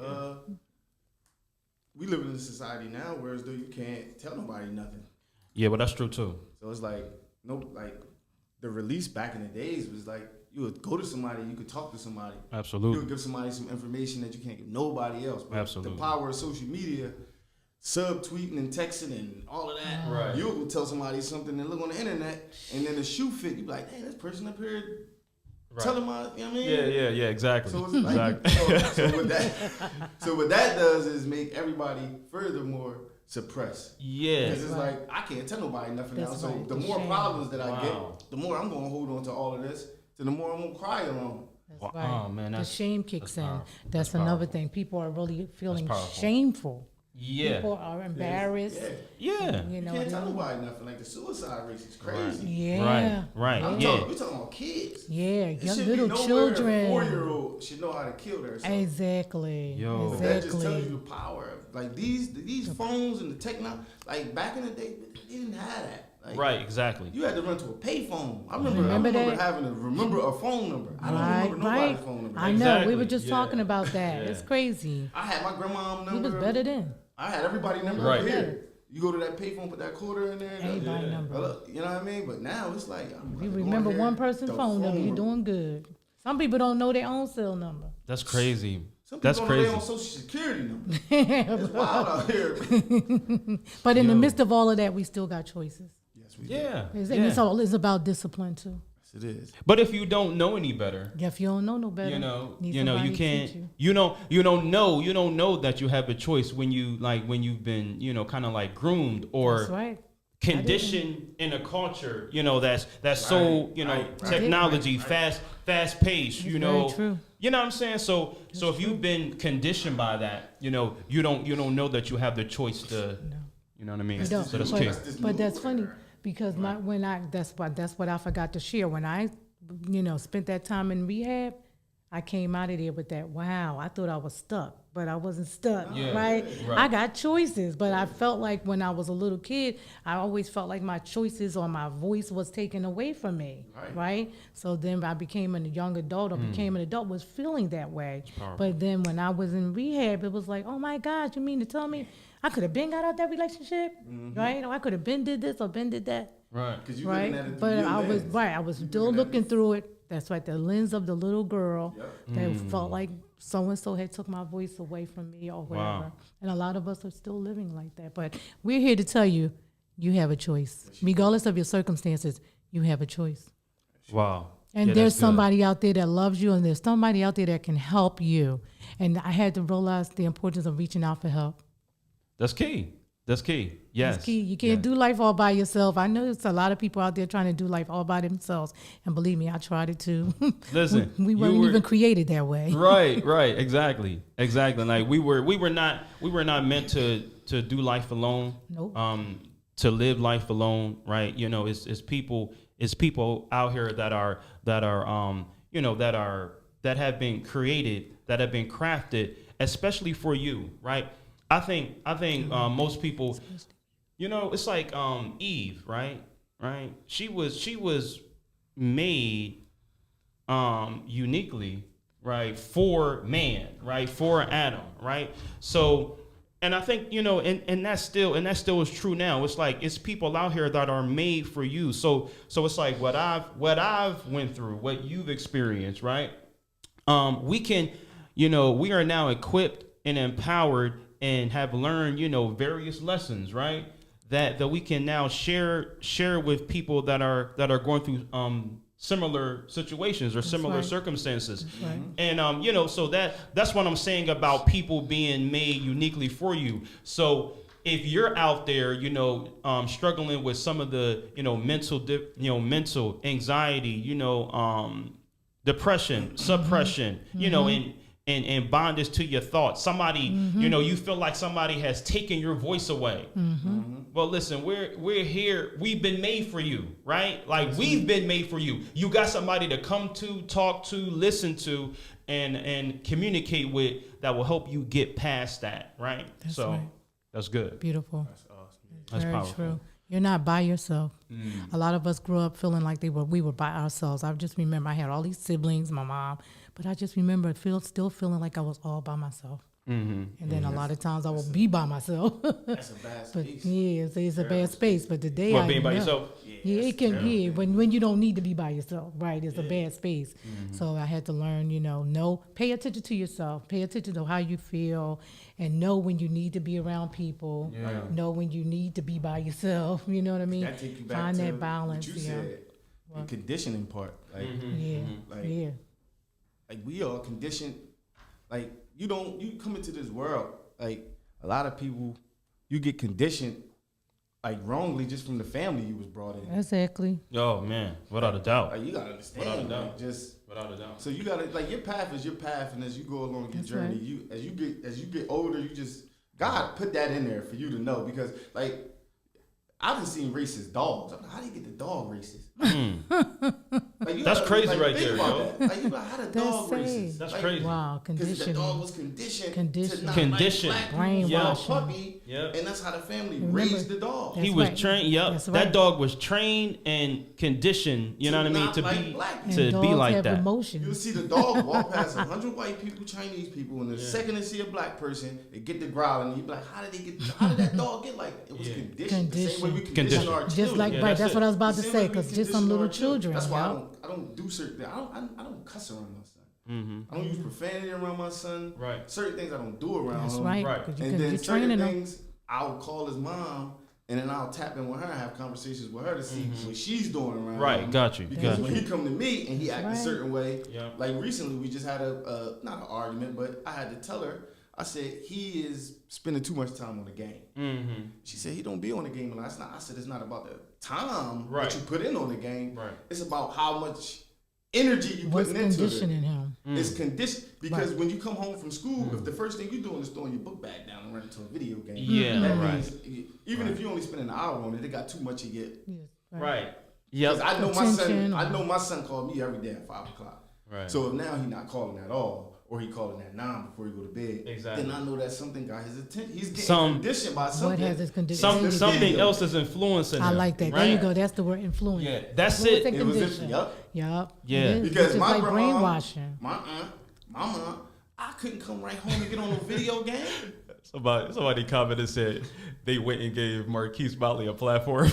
we live in a society now where as though you can't tell nobody nothing. yeah, but that's true too. So it's like, the release back in the days was like, you would go to somebody, you could talk to somebody. You Absolutely. would give somebody some information that you can't give nobody else. But Absolutely. the power of social media, subtweeting and texting and all of that. Right. You will tell somebody something and look on the internet, and then the shoe fit. You be like, hey, this person up here telling my, you know what I mean? Yeah, exactly. So it's like, so what that does is make everybody furthermore suppressed. Yeah. Because it's like, I can't tell nobody nothing now. That's So right. the It's more shame. problems that I Wow. get, the more I'm going to hold on to all of this, so the more I'm going to cry alone. That's Wow. right. Oh, man, the that's- shame kicks that's in. powerful. That's That's another powerful. thing. People are really feeling powerful. shameful. Yeah. People are embarrassed. Yeah. You You know, can't tell they- nobody nothing. Like the suicide rate is crazy. yeah, Right. I'm Yeah. talking, we're talking about kids. yeah, It young should little be nowhere children. A 4-year-old should know how to kill themselves. Exactly. Yo. That just tells you Exactly. the power of like these phones and the technology. Like back in the day, they didn't have that. Like, Right. Exactly. You had to run to a payphone. I remember Remember that? having to remember a phone number. I don't Right, remember right. nobody's phone number. I know. Exactly. We were just Yeah. talking about that. Yeah. It's crazy. I had my grandma's He number. was better then. I had everybody number Right. up here. You go to that payphone, put that quarter in there. Everybody number. You know what I mean? But now it's like I'm You go remember in here, one person's the phone number, you're number. doing good. Some people don't know their own cell number. That's crazy. Some people That's don't know crazy. their own social security number. It's wild out here. But in the Yo. midst of all of that, we still got choices. Yes, we do. Yeah. And yeah. it's all is about discipline too. Yes, it is. But if you don't know any better, Yeah, if you don't know no better, you know, need you somebody you to can't, teach you don't know that you have a choice when you've been, you know, kind of like groomed or That's right. conditioned in a culture, you know, that's so, Right, you know, right, right. technology, Right. fast paced, you It's know. very true. You know what I'm saying? So if you've been conditioned by that, you know, you don't know that you have the choice to, you know what I mean? You don't. So that's but, key. This but new that's funny era. because that's what I forgot to share. When I, spent that time in rehab, I came out of there with that. Wow, I thought I was stuck, but I wasn't stuck. Yeah, right? right. I got choices, but I felt like when I was a little kid, I always felt like my choices or my voice was taken away from me. Right? So then I became a young adult or became an adult, was feeling that way. But then when I was in rehab, it was like, oh my gosh, you mean to tell me I could have been got out that relationship, right? Or I could have been did this or been did that. Right. Because you Right, looking at it through but your I was lens. right. I was still looking at looking it- through it. That's right, the lens of the little girl that Mm. felt like so and so had took my voice away from me or whatever. Wow. And a lot of us are still living like that. But we're here to tell you, you have a choice, regardless of your circumstances. You have a choice, Wow. and Yeah, there's that's good. somebody out there that loves you, and there's somebody out there that can help you. And I had to realize the importance of reaching out for help. That's key. That's key. Yes. That's key. You can't do life all by yourself. I know there's a lot of people out there trying to do life all by themselves. And believe me, I tried it too. Listen, we weren't even created that way. Right, exactly. Like we were not meant to do life alone. Nope. To live life alone, right? You know, it's people out here that have been created, that have been crafted, especially for you, right? I think most people, you know, it's like Eve, right? She was made uniquely, right, for man, right, for Adam, right? So, and I think, you know, and that still is true now. It's like it's people out here that are made for you. So it's like what I've went through, what you've experienced, right? We can, you know, we are now equipped and empowered and have learned, you know, various lessons, right? That we can now share with people that are going through similar situations or similar circumstances. Right. And you know, so that's what I'm saying about people being made uniquely for you. So if you're out there, you know, struggling with some of the, you know, mental anxiety, you know, depression, suppression, you know, and bondage to your thoughts. Somebody, you know, you feel like somebody has taken your voice away. Well, listen, we're here. We've been made for you, right? Like we've been made for you. You got somebody to come to, talk to, listen to, and communicate with that will help you get past that, right? That's so right. that's good. Beautiful. That's awesome. That's Very powerful. true. You're not by yourself. A lot of us grew up feeling like we were by ourselves. I just remember I had all these siblings, my mom, but I just remember still feeling like I was all by myself. And then a lot of times I will be by myself. That's a bad But space. yeah, it's a bad space. But today What, I being by know. yourself? Yeah, it can. Yeah, when you don't need to be by yourself, right? It's a bad space. So I had to learn, you know, pay attention to yourself, pay attention to how you feel, and know when you need to be around people. Know when you need to be by yourself. You know what I mean? That take you back Find to that balance. what you Yeah. said, the conditioning part. Like, Yeah. Like- Yeah. like we are conditioned. Like you come into this world. Like a lot of people, you get conditioned like wrongly just from the family you was brought in. Exactly. Oh man, without a doubt. Like you gotta Without a understand, doubt. like, just Without a doubt. so you gotta like your path is your path, and as you go along your That's journey, right. as you get older, you just God put that in there for you to know because like I've just seen racist dogs. I'm like, how do you get the dog racist? Like, you That's gotta, crazy like, right think there, about yo. that. Like you like, how the dog That's racist? sad. That's Like, crazy. Wow. because the Conditioning. dog was conditioned Conditioned. to not Conditioned. like black people, Brainwashing. puppy, Yep. and that's how the family Remember, raised the dog. that's He was right. trained. Yep, That's that right. dog was trained and conditioned. You To know what I mean? not To like be black And to be dogs like have that. emotions. You'll see the dog walk past 100 white people, Chinese people, and the second they see a black person, they get the growling. And you be like, how did that dog get like that? It was conditioned. The same way we condition Conditioned. our Just children. like Yeah, right, that's that's it. what I was about The to same say. way we Because just condition some little our children. That's why yup. I don't do certain things. I don't cuss around my son. I don't use profanity around my son. Right. Certain things I don't do around That's him. right. Right. 'Cause And you're then certain training them. things I'll call his mom, and then I'll tap in with her and have conversations with her to see what she's doing around Right. him. Got you. Because Got when you. he come to me and he act Right. a certain way, Yeah. like recently we just had a not an argument, but I had to tell her. I said he is spending too much time on the game. Mm-hmm. She said he don't be on the game a lot. I said it's not about the time Right. that you put in on the game. Right. It's about how much energy you What's putting into it. conditioning him? It's conditioned because Right. when you come home from school, if the first thing you doing is throwing your book bag down and running to a video game, Yeah, that right. means even if you only spend an hour on it, it got too much of your. Yes. Right. Because Yep. I know my son. Attention. I know my son called me every day at 5:00. Right. So if now he not calling at all, or he calling at 9 before he go to bed, Exactly. then I know that something got his attention. He's getting Some- conditioned by something. What has his condition? Something video. else is influencing I him, like that. Right? There you go. That's the word influence. Yeah, that's Influence it. and It was condition. yup. Yup. Yeah. It is. Because It's just my like grandma, brainwashing. my aunt, my mom, I couldn't come right home and get on a video game. Somebody commented and said they went and gave Marquise Motley a platform. Who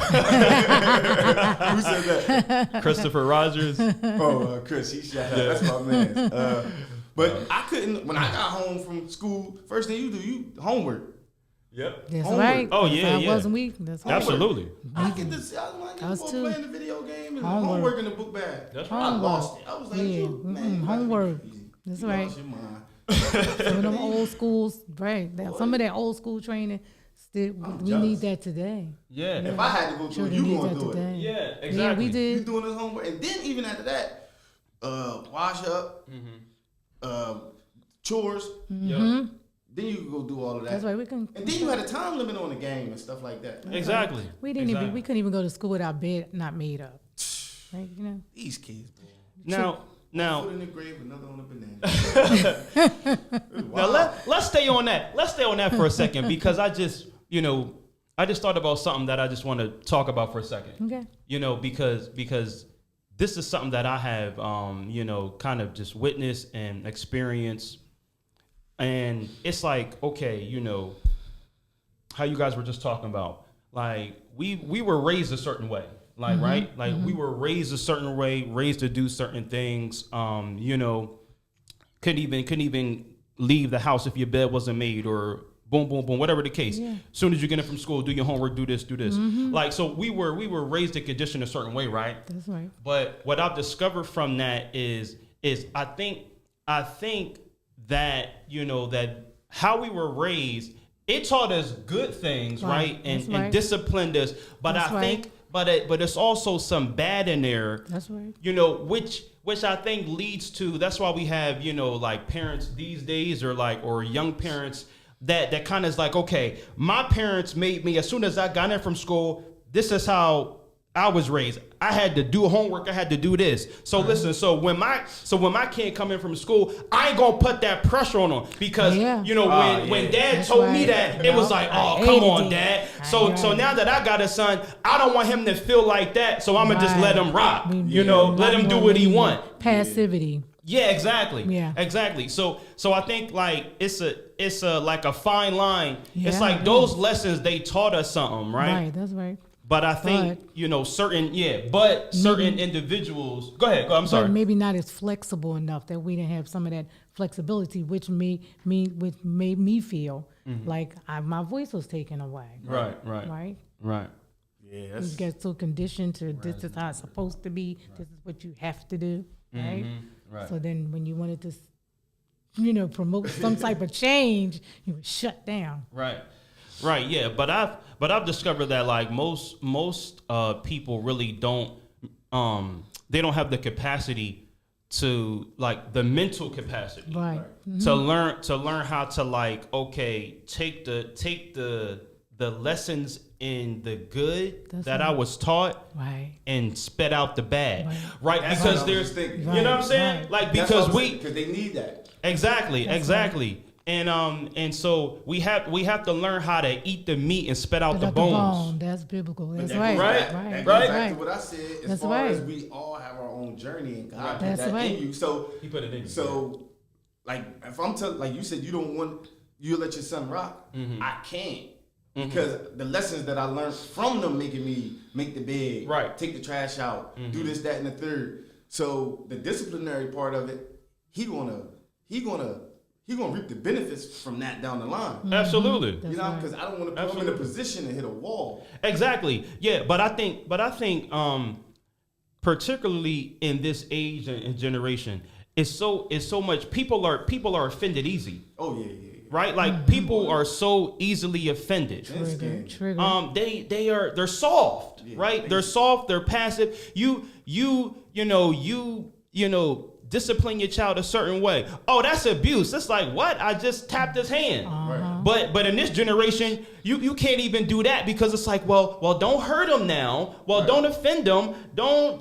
said that? Christopher Rogers. Oh, Chris, he shot up. That's my man. But I couldn't. When I got home from school, first thing you homework. Yep. That's Homework. right. Oh, That's yeah, how it yeah. wasn't we. That's right. Absolutely. I get this. I Us get too. playing the video game and the Homework. homework in the book bag. That's I right. lost it. I was like, Yeah. you, man, you gotta be Homework. crazy. That's You right. lost your mind. Some of them old schools, right? Some of that old school training We jealous. need that today. Yeah. If I had to go through it, Children you need gonna that do it. today. Yeah, Yeah, exactly. we You did. doing his homework, and then even after that, wash up, chores. Yeah. Then you can go do all of that. That's right. We can. And then you had a time limit on the game and stuff like that. Exactly. We didn't Exactly. even. We couldn't even go to school with our bed not made up. Like, you know. These kids, boy. Now, Foot in the grave, another on the banana. now let's stay on that. Let's stay on that for a second because I just thought about something that I just want to talk about for a second. Okay. Because this is something that I have kind of just witnessed and experienced. And it's like, okay, how you guys were just talking about, like we were raised a certain way, like, right? Like we were raised a certain way, raised to do certain things. Couldn't even leave the house if your bed wasn't made, or boom, boom, boom, whatever the case. Yeah. As soon as you get in from school, do your homework, do this. Like, so we were raised and conditioned a certain way, right? That's right. But what I've discovered from that is I think that that how we were raised, it taught us good things, right? That's And right. disciplined us. But That's I think but there's also some bad in there. That's right. Which I think leads to, that's why we have, like parents these days, or young parents that kind of is like, okay, my parents made me, as soon as I got in from school, this is how I was raised. I had to do homework. I had to do this. So listen. So when my kid come in from school, I ain't gonna put that pressure on him because Yeah. when Dad That's told me right. that, it was like, I oh, come hated on, it. Dad. I So know. now that I got a son, I don't want him to feel like that. So I'm gonna just let him rock. Let him do what he want. Passivity. Yeah, exactly. Yeah. Exactly. So I think like it's a like a fine line. It's Yeah, like it those is. lessons, they taught us something, Right. That's right. but I think, certain individuals, go ahead, I'm sorry. But maybe not as flexible enough that we didn't have some of that flexibility, which made me feel like my voice was taken away. Right. Right. Yeah, You that's get so conditioned to this is how it's supposed to be. This is what you have to do. Right. Right. So then when you wanted to, promote some type of change, you were shut down. Right, yeah, but I've discovered that like most people really don't they don't have the capacity to, like, the mental capacity Right. to learn how to, like, okay, take the lessons in the good That's that right. I was taught Right. and spit out the bad, Right. right? That's Because what I was there's, thinking. you know what I'm saying? Right. Like, that's because what I'm saying, because they need that. Exactly. And so we have to learn how to eat the meat and spit out the Without bones. bone, that's biblical. That's That right. goes Right. back- Right. That goes Right. back Right. to what I said. As That's far right. as we all have our own journey, and God put That's that right. in you. So He put it in you. So, like, if I'm telling, like you said, you don't want you let your son rock. I can't. Because the lessons that I learned from them making me make the bed, Right. take the trash out, do this, that, and the third. So the disciplinary part of it, he gonna reap the benefits from that down the line. Absolutely. You That's know, right. because I don't want to put him in a position to hit a wall. Exactly. Yeah, but I think particularly in this age and generation, it's so much people are offended easy. Oh yeah. Right? Like people are so easily offended. Trigger. They're soft, Yeah. right? They're soft, they're passive. You discipline your child a certain way. Oh, that's abuse. It's like, what? I just tapped his hand. Right. But in this generation, you can't even do that because it's like, well, don't hurt him now. Well, don't offend him. Don't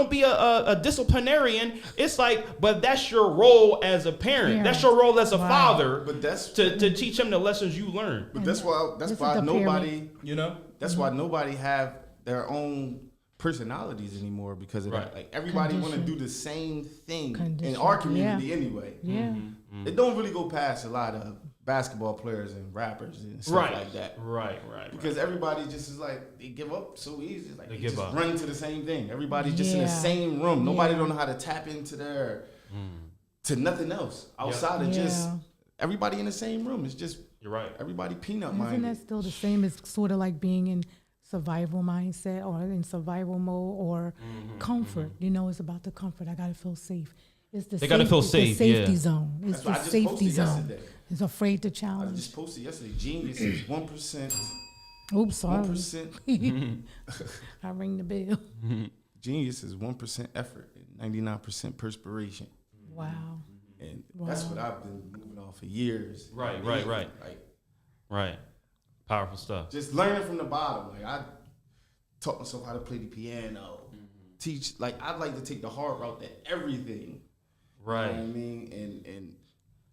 be a disciplinarian. It's like, but that's your role as a parent. Yeah. That's your role as a Right. father. But that's to teach him the lessons you learned. But that's why this is why the nobody That's why nobody have their own personalities anymore because of Right. that. Like everybody want to Condition. do the same thing in Condition, our community anyway. Yeah. It don't really go past a lot of basketball players and rappers and stuff right. like that. Right. Because everybody just is like they give up so easy. Like They they give just up. run to the same thing. Everybody's just in the Yeah. same room. Nobody Yeah. don't know how to tap into to nothing else outside of just Yeah. everybody in the same room. It's just You're right. everybody peanut Isn't minded. that still the same as sort of like being in survival mindset or in survival mode or comfort? It's about the comfort. I gotta feel safe. It's the They gotta feel safe, the safety yeah. zone. It's That's what I the just safety posted zone. yesterday. Is afraid to I challenge. just posted yesterday. Genius is 1%. Oops, sorry. 1%. I ring the bell. Genius is 1% effort and 99% perspiration. Wow. And that's what I've been moving on for years. Right. Like, Right. Powerful stuff. just learning from the bottom. Like I taught myself how to play the piano. Teach, like I'd like to take the hard route to everything. Right. You know what I mean? And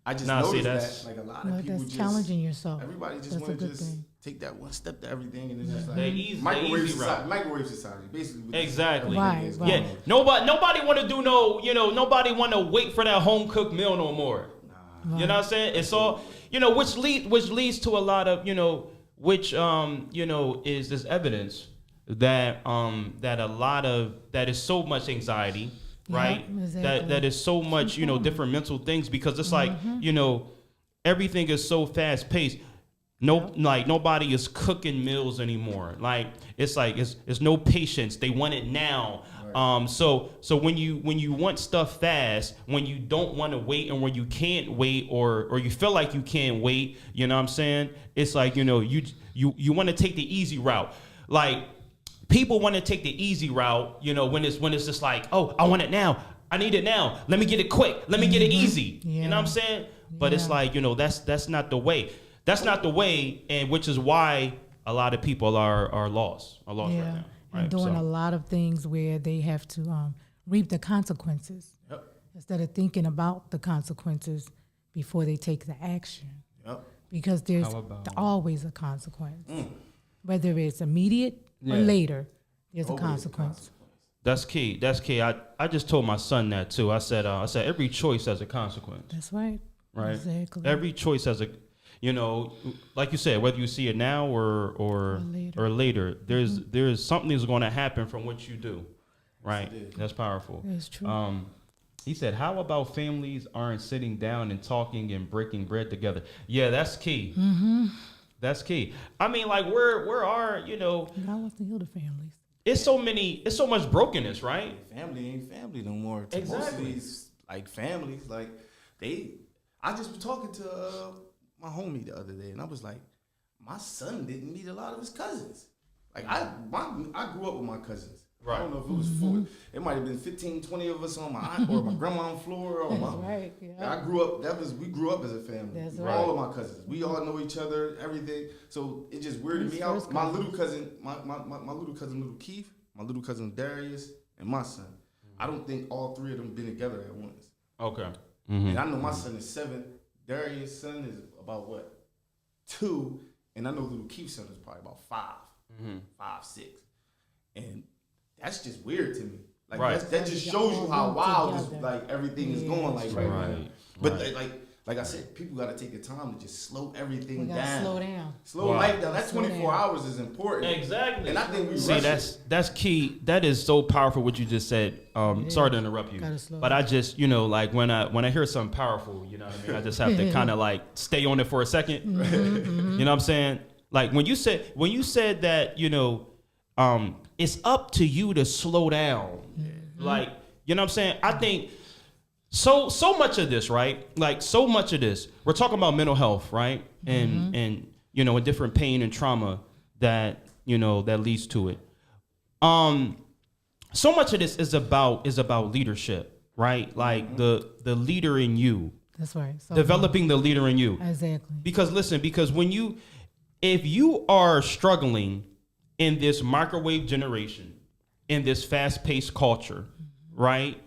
I just Nah, see, noticed that's- that like a lot of No, people that's just challenging yourself. everybody just That's a want to good just thing. take that one step to everything, and it's just like They easy society, route. microwave society, basically. with Exactly. everything Right, that's right. going Yeah, on. nobody want to do nobody want to wait for that home cooked meal no more. Right. You know what I'm saying? It's all, which leads to a lot of, which is this evidence that that a lot of that is so much anxiety, right? exactly. That is so much, different mental things, because it's like, everything is so fast paced. Like nobody is cooking meals anymore. Like it's no patience. They want it now. So when you want stuff fast, when you don't want to wait, and when you can't wait, or you feel like you can't wait, you know what I'm saying? It's like, you want to take the easy route. Like people want to take the easy route, when it's just like, oh, I want it now. I need it now. Let me get it quick. Let me get it easy. Yeah. You know what I'm saying? But it's Yeah. like, that's not the way. That's not the way, and which is why a lot of people are lost right now. Right? And doing So- a lot of things where they have to reap the consequences Yep. instead of thinking about the consequences before they take the action. Yep. Because there's How about- always a consequence. Whether it's immediate or Yeah. later, there's a Always a consequence. That's key. That's key. I just told my son that too. I said every choice has a consequence, That's right. right? Exactly. Every choice has a, like you said, whether you see it now or later, there's something that's going to happen from what you do, right? That's powerful. That's true. He said, how about families aren't sitting down and talking and breaking bread together? Yeah, that's key. That's key. I mean, like where are, God wants to heal the families. it's so much brokenness, right? Family ain't family no more. To most Exactly. of these like families, like I just was talking to my homie the other day, and I was like, my son didn't meet a lot of his cousins. Like I grew up with my cousins. Right. I don't know if it was four. It might have been 15, 20 of us on my aunt or my grandma's floor. Or That's right. Yeah. I grew up. We grew up as a family. That's All of my cousins. We all know each other. Everything. So it just weirded me out. First My cousins. little cousin, my little cousin, little Keith, my little cousin Darius, and my son. I don't think all three of them been together at once. Okay. And I know my son is 7. Darius' son is about 2, and I know little Keith's son is probably about 5, 5, 6, and that's just weird to me. Like Right. that just shows you how wild this, like everything is going like right now. Right. But Right. like I said, people got to take the time to just slow everything We gotta down. slow down. Slow Wow. life down. That Slow 24 down. hours is important. Exactly. And I think we See, rush it. that's key. That is so powerful what you just said. Sorry to interrupt you, Gotta slow but I just, like when I hear something powerful, you know what I mean, I just have to kind of like stay on it for a second. You know what I'm saying? Like when you said that, it's up to you to slow down. Like, you know what I'm saying? I think so much of this, right? Like so much of this, we're talking about mental health, right? And and different pain and trauma that that leads to it. So much of this is about leadership, right? Like the leader in you, That's right. So developing the leader in you. Exactly. Because if you are struggling in this microwave generation, in this fast-paced culture, right?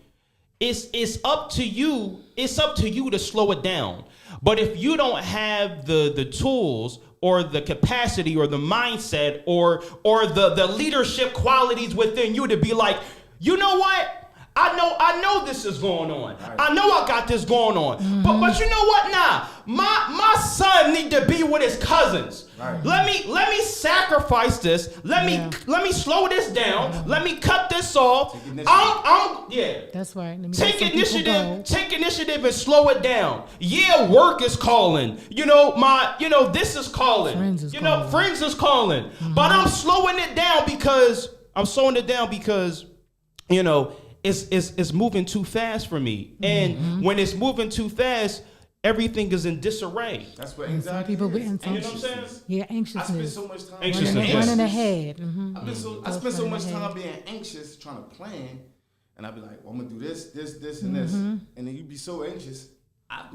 It's up to you. It's up to you to slow it down. But if you don't have the tools or the capacity or the mindset or the leadership qualities within you to be like, you know what? I know this is going on. I know I got this going on. But you know what? Nah, my son need to be with his cousins. Right. Let me sacrifice this. Let me slow this down. Let me cut this off. Take initiative. Yeah. That's right. Let me let Take some people go. initiative. Take initiative and slow it down. Yeah, work is calling. This is calling. Friends is calling. Friends is calling. But I'm slowing it down because it's moving too fast for me. And when it's moving too fast, everything is in disarray. That's what And some anxiety people is. be in some- You know what I'm saying? Yeah, I spend anxiousness. so much time Anxiousness, running, yes. Running ahead. I spend so much time being anxious, trying to plan, and I'd be like, well, I'm gonna do this, and this, and then you'd be so anxious. I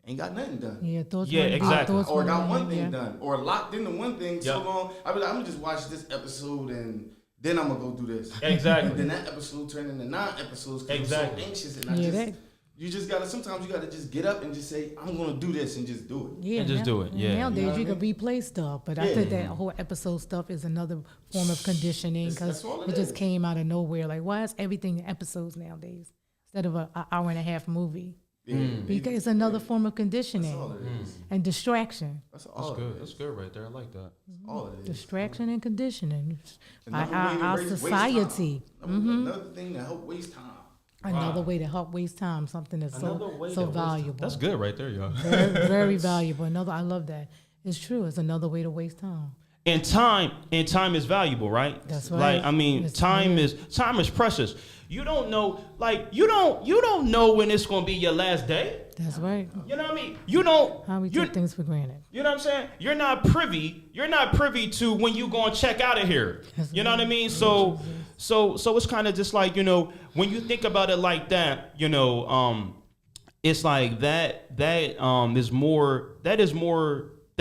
ain't got nothing done. Yeah, thoughts. Yeah, run- exactly. thoughts Or run got one ahead, thing yeah. done, or locked into one thing so Yep. long. I'd be like, I'm gonna just watch this episode and then I'm gonna go do this. Exactly. And then that episode turned into 9 episodes because Exactly. I'm so anxious, and Yeah, I that- just. You just gotta. Sometimes you gotta just get up and just say, "I'm gonna do this," and just do it. Yeah, And just do it, yeah. Nowadays You know what you I can replay stuff, but I Yeah. think that whole episode stuff is another form of conditioning because That's all it it just is. came out of nowhere. Like, why is everything episodes nowadays instead of an hour and a half movie? Yeah. Because it's another form of That's all conditioning it is. and distraction. That's all. That's it good. is. That's good right there. I like that. That's all it is. Distraction and conditioning. Another way to Our waste society. time. Another thing to help waste time. Another way to help waste time, something that's Another way so to waste time. valuable. That's good right there, y'all. Very, very valuable. I love that. It's true. It's another way to waste time. And time is valuable, right? That's Like, right. I mean, It's- time yeah. is precious. You don't know, like, you don't know when it's gonna be your last day. That's right. You know what I mean? You don't. How we you, take things for granted. You know what I'm saying? You're not privy to when you gonna check out of here. That's You know what I mean? So it's kind of just like, when you think about it like that, it's like that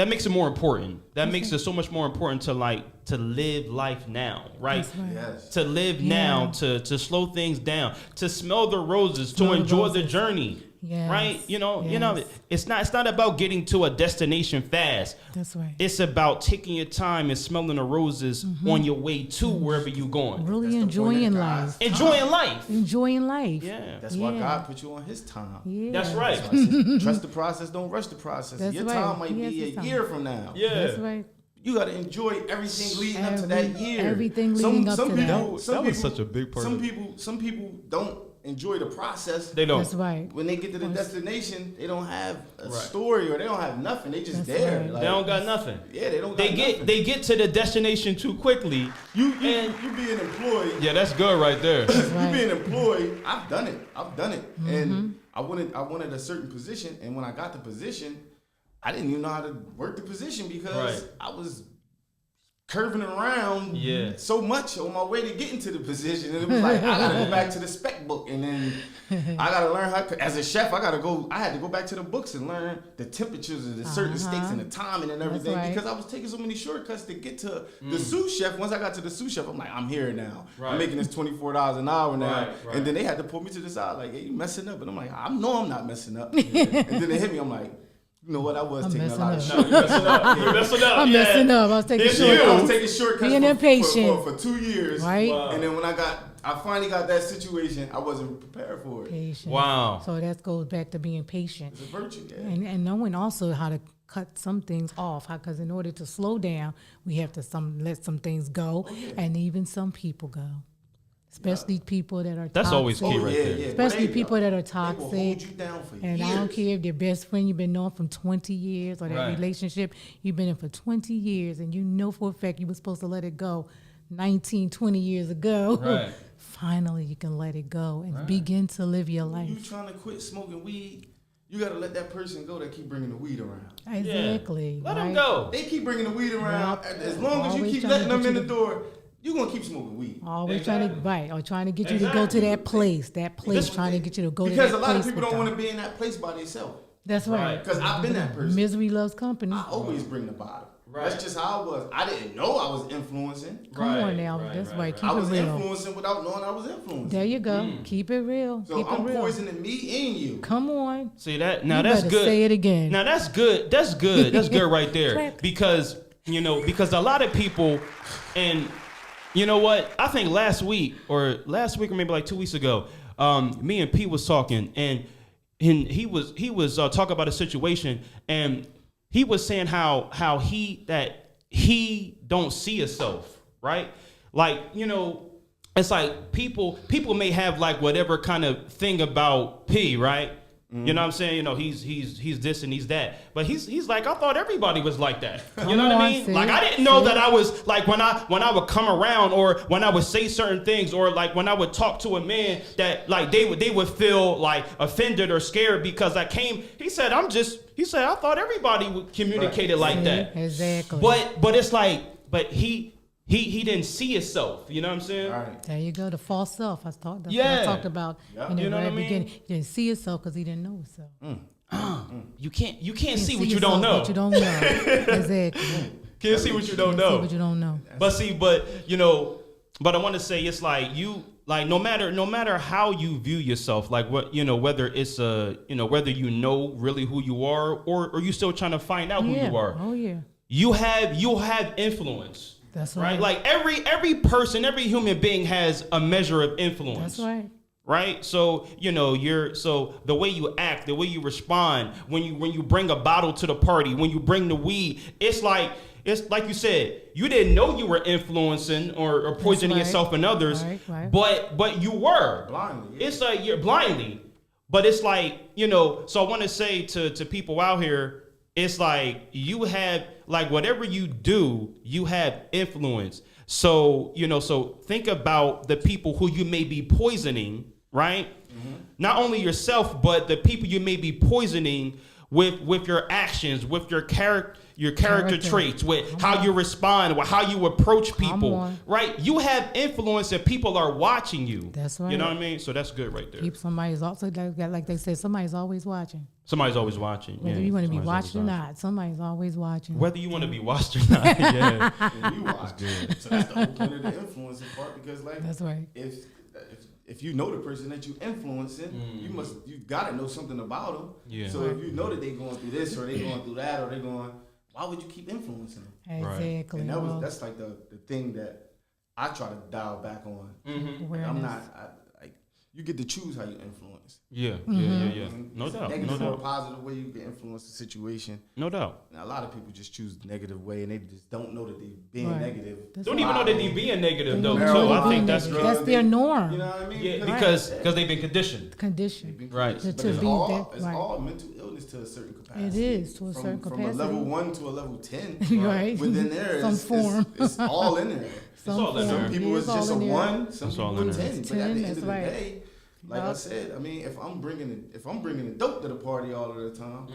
makes it more important. That makes it so much more important to live life now, right? That's right. Yes. To live now, to slow things down, to smell the roses, Smell to the enjoy the roses. journey. Yes. Right? Yes. It's not about getting to a destination fast. That's right. It's about taking your time and smelling the roses on your way to wherever you're going. Really That's the point enjoying of life. God's Enjoying life. Enjoying life. Yeah. That's why Yeah. God put you on His time. Yeah. That's right. That's why I said, trust the process, don't rush the process. That's Your right. time might He has be his a time. year from now. Yeah. That's right. You got to enjoy everything leading up to that year. everything leading up to that. That was such a big part Some of it. people don't enjoy the process. They don't. That's right. When they get to the destination, they don't have a Right. story or they don't have nothing. They just That's there. right. Like, They don't got nothing. Yeah, they don't. They got get nothing. they get to the destination too quickly. you and- being employed. Yeah, that's good right there. Right. You being employed, I've done it, and I wanted a certain position, and when I got the position, I didn't even know how to work the position because Right. I was curving around Yeah. so much on my way to getting to the position, and it was like I gotta go back to the spec book, and then I gotta learn how. As a chef, I had to go back to the books and learn the temperatures of the certain steaks and the timing and everything right. because I was taking so many shortcuts to get to the sous chef. Once I got to the sous chef, I'm like, I'm here now. Right. I'm making this $24 an hour now, Right, right. and then they had to pull me to the side like, hey, you messing up, and I'm like, I know I'm not messing up, and then they hit me. I'm like, you know what? I was I'm taking a messing lot of up. shortcuts. You're messing up. You're messing up. I'm yeah. messing up. I was taking It's Yeah, you. I was shortcuts. taking shortcuts Being impatient. for 2 years. Right? Wow. And then when I finally got that situation, I wasn't prepared for it. Patient. Wow. So that goes back to being patient. It's a virtue, yeah. And knowing also how to cut some things off, because in order to slow down, we have to let some things go, and even some people go, especially people that are That's toxic. always key right there. Especially Well, people that are They will hold toxic. you down for And years. I don't care if their best friend you've been knowing from 20 years or that Right. relationship you've been in for 20 years and you know for a fact you were supposed to let it go 19, 20 years ago. Right. Finally, you can let it go and begin to live your You life. trying to quit smoking weed, you got to let that person go that keep bringing the weed around. Exactly. Let them right? go. They keep bringing the weed around. Yep. As long as you Always keep trying to letting them get in you the to- door, you're going to keep smoking weed. Always Exactly. trying to get you to go to that place, trying to get you to go to that Because place. a lot of people with don't them. want to be in that place by themselves. That's right. Right. Because I've been that person. Misery loves company. I always bring the bottle. Right. That's just how I was. I didn't know I was influencing. Come Right, on now. right, That's right, right. right. Keep I it was real. influencing without knowing I was influencing. There you go. Keep it real. So Keep it I'm real. poisoning me and you. Come on. See that? Now You that's better good. say it again. Now that's good. That's good. That's good right there. Trap. Because a lot of people, and you know what? I think last week or maybe like 2 weeks ago, me and Pete was talking, and he was talking about a situation, and he was saying how he don't see himself, right? Like, it's like people may have like whatever kind of thing about P, right? You know what I'm saying? You know, he's this and he's that. But he's like, I thought everybody was like that. You know what I mean? Like, I didn't know that I was like, when I would come around, or when I would say certain things, or like when I would talk to a man, that like they would feel like offended or scared because I came. He said, I thought everybody would communicate it like that. Exactly. But it's like, but he didn't see himself. You know what I'm saying? All right. There you go, the false self. That's what Yeah. I talked about in the You know what I very mean? beginning. He didn't see himself because he didn't know himself. You can't see what you yourself don't know. What you don't know. Exactly. Can't see what you don't See know. what you don't know. But I want to say, it's like no matter how you view yourself, like whether it's whether you know really who you are, or you still trying to find out who Yeah. you are. Oh yeah. You'll have influence. That's Right? right. Like every person, every human being has a measure of influence. That's right. Right? So, so the way you act, the way you respond, when you bring a bottle to the party, when you bring the weed, it's like you said, you didn't know you were influencing or poisoning right. yourself and others, Right. but you were. Blindly, yeah. It's like you're blindly. But it's like, so I want to say to people out here, it's like you have, like, whatever you do, you have influence. So, so think about the people who you may be poisoning, right? Mm-hmm. Not only yourself, but the people you may be poisoning with your actions, with your character traits, with how you respond, with how you approach people, right? You have influence and people are watching you. That's right. You know what I mean? So that's good right there. Keep somebody's also like they said, somebody's always watching. Somebody's always watching. Whether yeah. you want to be Somebody's watched or always not, somebody's always watching. Whether you want to be watched or not, yeah. And you watch. So that's the whole point of the influencing part, because like That's right. if you know the person that you influencing, you gotta know something about them. Yeah. So if you know that they going through this or they going through that or they going, why would you keep influencing them? Exactly. And that's like the thing that I try to dial back on. Awareness. I'm not you get to choose how you influence. Yeah. No It's a doubt. negative No or doubt. positive way you can influence the situation. No doubt. Now, a lot of people just choose the negative way and they just don't know that they're being Right. negative. That's Don't even know that they being negative though. They Too. know I they think being that's negative. good. That's their norm. You know what I mean? Yeah, because they've been conditioned. Condition. Right. But To it's be all, that- it's right. all mental illness to a certain capacity. It is, to a certain From capacity. a level 1 to a level 10. Right. Within there, Some form. it's all in there. Some all in form. there. Some people It it's is just a all in there. 1, some It's all people in a there. 10. It's But at the 10, end that's of the right. day, like I said, I mean, if I'm bringing the dope to the party all of the time,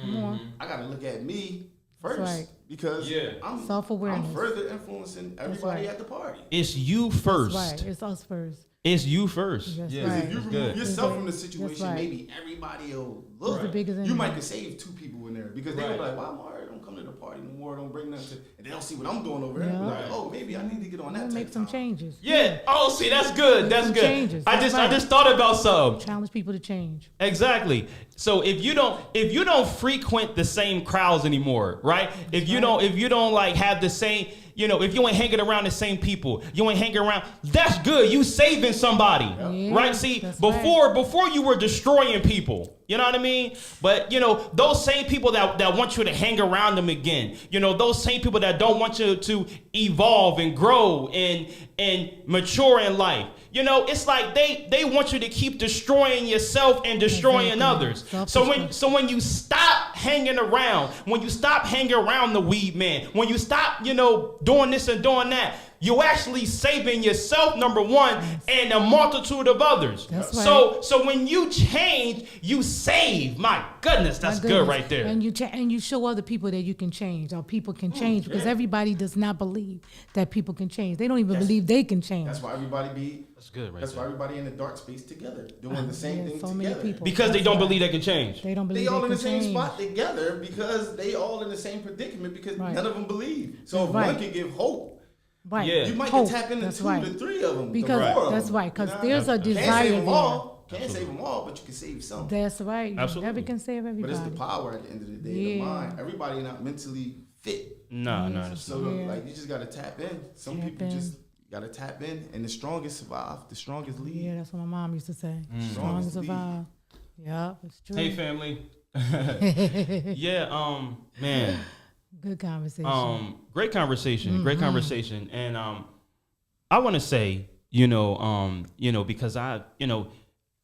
I got to look at me first, right. because I'm Self-awareness. further influencing everybody right. at the party. It's you first. Right. It's us first. It's you first. That's Yeah. right. If you That's remove good. yourself That's from the right. situation, That's right. maybe everybody will look. the biggest You enemy. might could save 2 people in there because they Right. will be like, "Why Mario don't come to the party no more? Don't bring nothing." And they don't see what I'm doing over here. Yeah. They're like, "Oh, maybe I need to get on that." We'll type make some time." changes. Yeah. Oh, see, that's good. That's some good. changes. I That's just right. thought about something. Challenge people to change. Exactly. So if you don't frequent the same crowds anymore, right? If you don't like have the same, if you ain't hanging around the same people, you ain't hanging around, that's good. You saving somebody, Yeah, right? See, that's before you were destroying people, you know what I mean? But those same people that want you to hang around them again, those same people that don't want you to evolve and grow and mature in life. It's like they want you to keep destroying yourself and destroying Exactly. others. Self-destruct. So when you stop hanging around, when you stop hanging around the weed man, when you stop, doing this and doing that, you're actually saving yourself, number one, and a multitude of others. That's right. So when you change, you save. My goodness, that's My good goodness. right there. And you show other people that you can change, or people can change, because everybody does not believe that people can change. They don't even believe they can change. That's why everybody be. That's good right That's why there. everybody in the dark space together, doing the same Yeah, thing so together. many people. Because they That's don't right. believe they can change. They don't believe They all they in the can same change. spot together because they all in the same predicament because Right. none of them believe. So if Right. one can give hope, Right. Yeah. you might Hope. can tap into That's 2 right. to 3 of them. Because to 4 of that's them. right, 'cause You know? there's a Can't desire save them there. all. Can't save them all, but you can save some. That's right. You Absolutely. never can save But everybody. it's the power at the end of the day, Yeah. the mind. Everybody not mentally fit. No. So Yeah. like you just gotta tap in. Some Tap people in. just gotta tap in, and the strongest survive. The strongest lead. Yeah, that's what my mom used to say. Mm. Strong Strongest lead. survive. Yeah, it's true. Hey, family. Yeah, man. Good conversation. Great conversation. Great conversation. And I want to say, because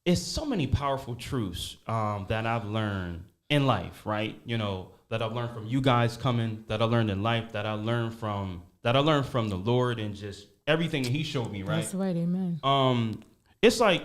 it's so many powerful truths that I've learned in life, right? You know, that I've learned from you guys coming, that I learned in life, that I learned from the Lord, and just everything He showed me, right? That's right, amen. It's like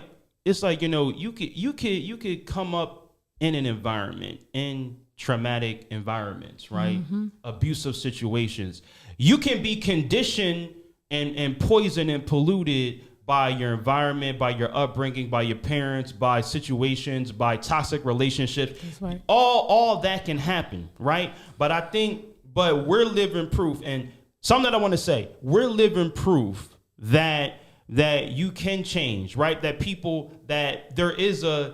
you know, you could come up in an environment, in traumatic environments, right? Abusive situations. You can be conditioned and poisoned and polluted by your environment, by your upbringing, by your parents, by situations, by toxic relationships. That's right. All that can happen, right? But we're living proof, and something that I want to say, we're living proof that you can change, right? That there is a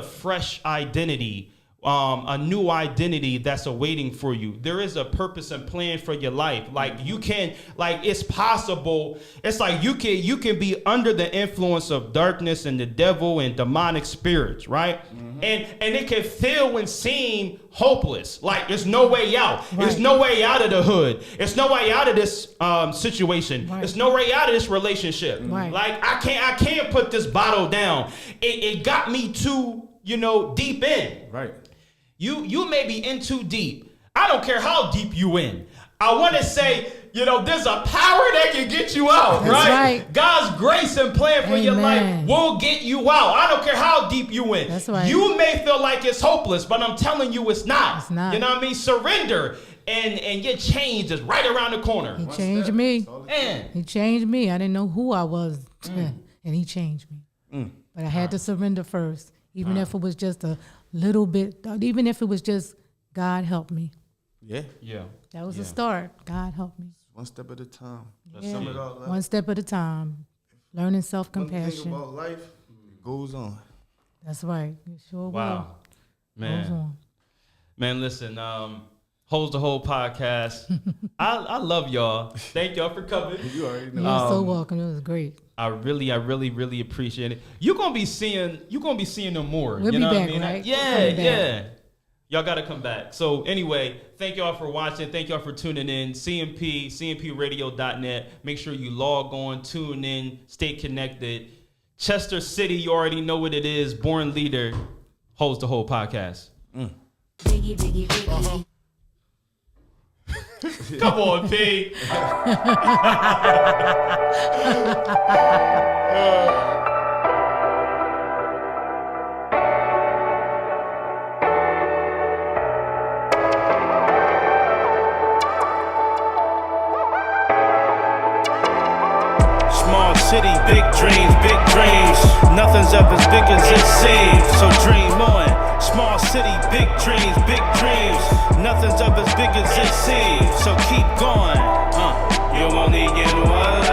fresh identity, a new identity that's awaiting for you. There is a purpose and plan for your life. Like it's possible. It's like you can be under the influence of darkness and the devil and demonic spirits, right? And it can feel and seem hopeless. Like there's no way out. Right. There's no way out of the hood. There's no way out of this situation. Right. There's no way out of this relationship. Right. Like I can't put this bottle down. It got me too, deep in. Right. You may be in too deep. I don't care how deep you in. I want to say, there's a power that can get you out, That's right. God's grace and plan for your life Amen. will get you out. I don't care how deep you in. That's right. You may feel like it's hopeless, but I'm telling you it's not. It's not. You know what I mean? Surrender, and your change is right around the corner. He changed me. Man. He changed me. I didn't know who I was, and He changed me. But I had to surrender first, even if it was just a little bit, even if it was just, God help me. Yeah. Yeah. That was the start. God help me. One step at a time. Yeah. Sum it all up. One step at a time. Learning One thing self-compassion. about life goes on. That's right. You sure Wow. will. Goes Man. on. Man, listen, Holds the Whole podcast. I love y'all. Thank y'all for coming. You already know. You're so welcome. It was great. I really, really appreciate it. You're gonna be seeing them more. We'll you be know what I back, mean? right? Yeah, We'll be back. yeah. Y'all gotta come back. So anyway, thank y'all for watching. Thank y'all for tuning in. CMPradio.net. Make sure you log on, tune in, stay connected. Chester City, you already know what it is. Born Leader holds the whole podcast. Biggie, biggie, biggie. Come on, P. Small city, big dreams, big dreams. Nothing's ever as big as it seems. So dream on. Small city, big dreams, big dreams. Nothing's ever as big as it seems. So keep going. You only get one life.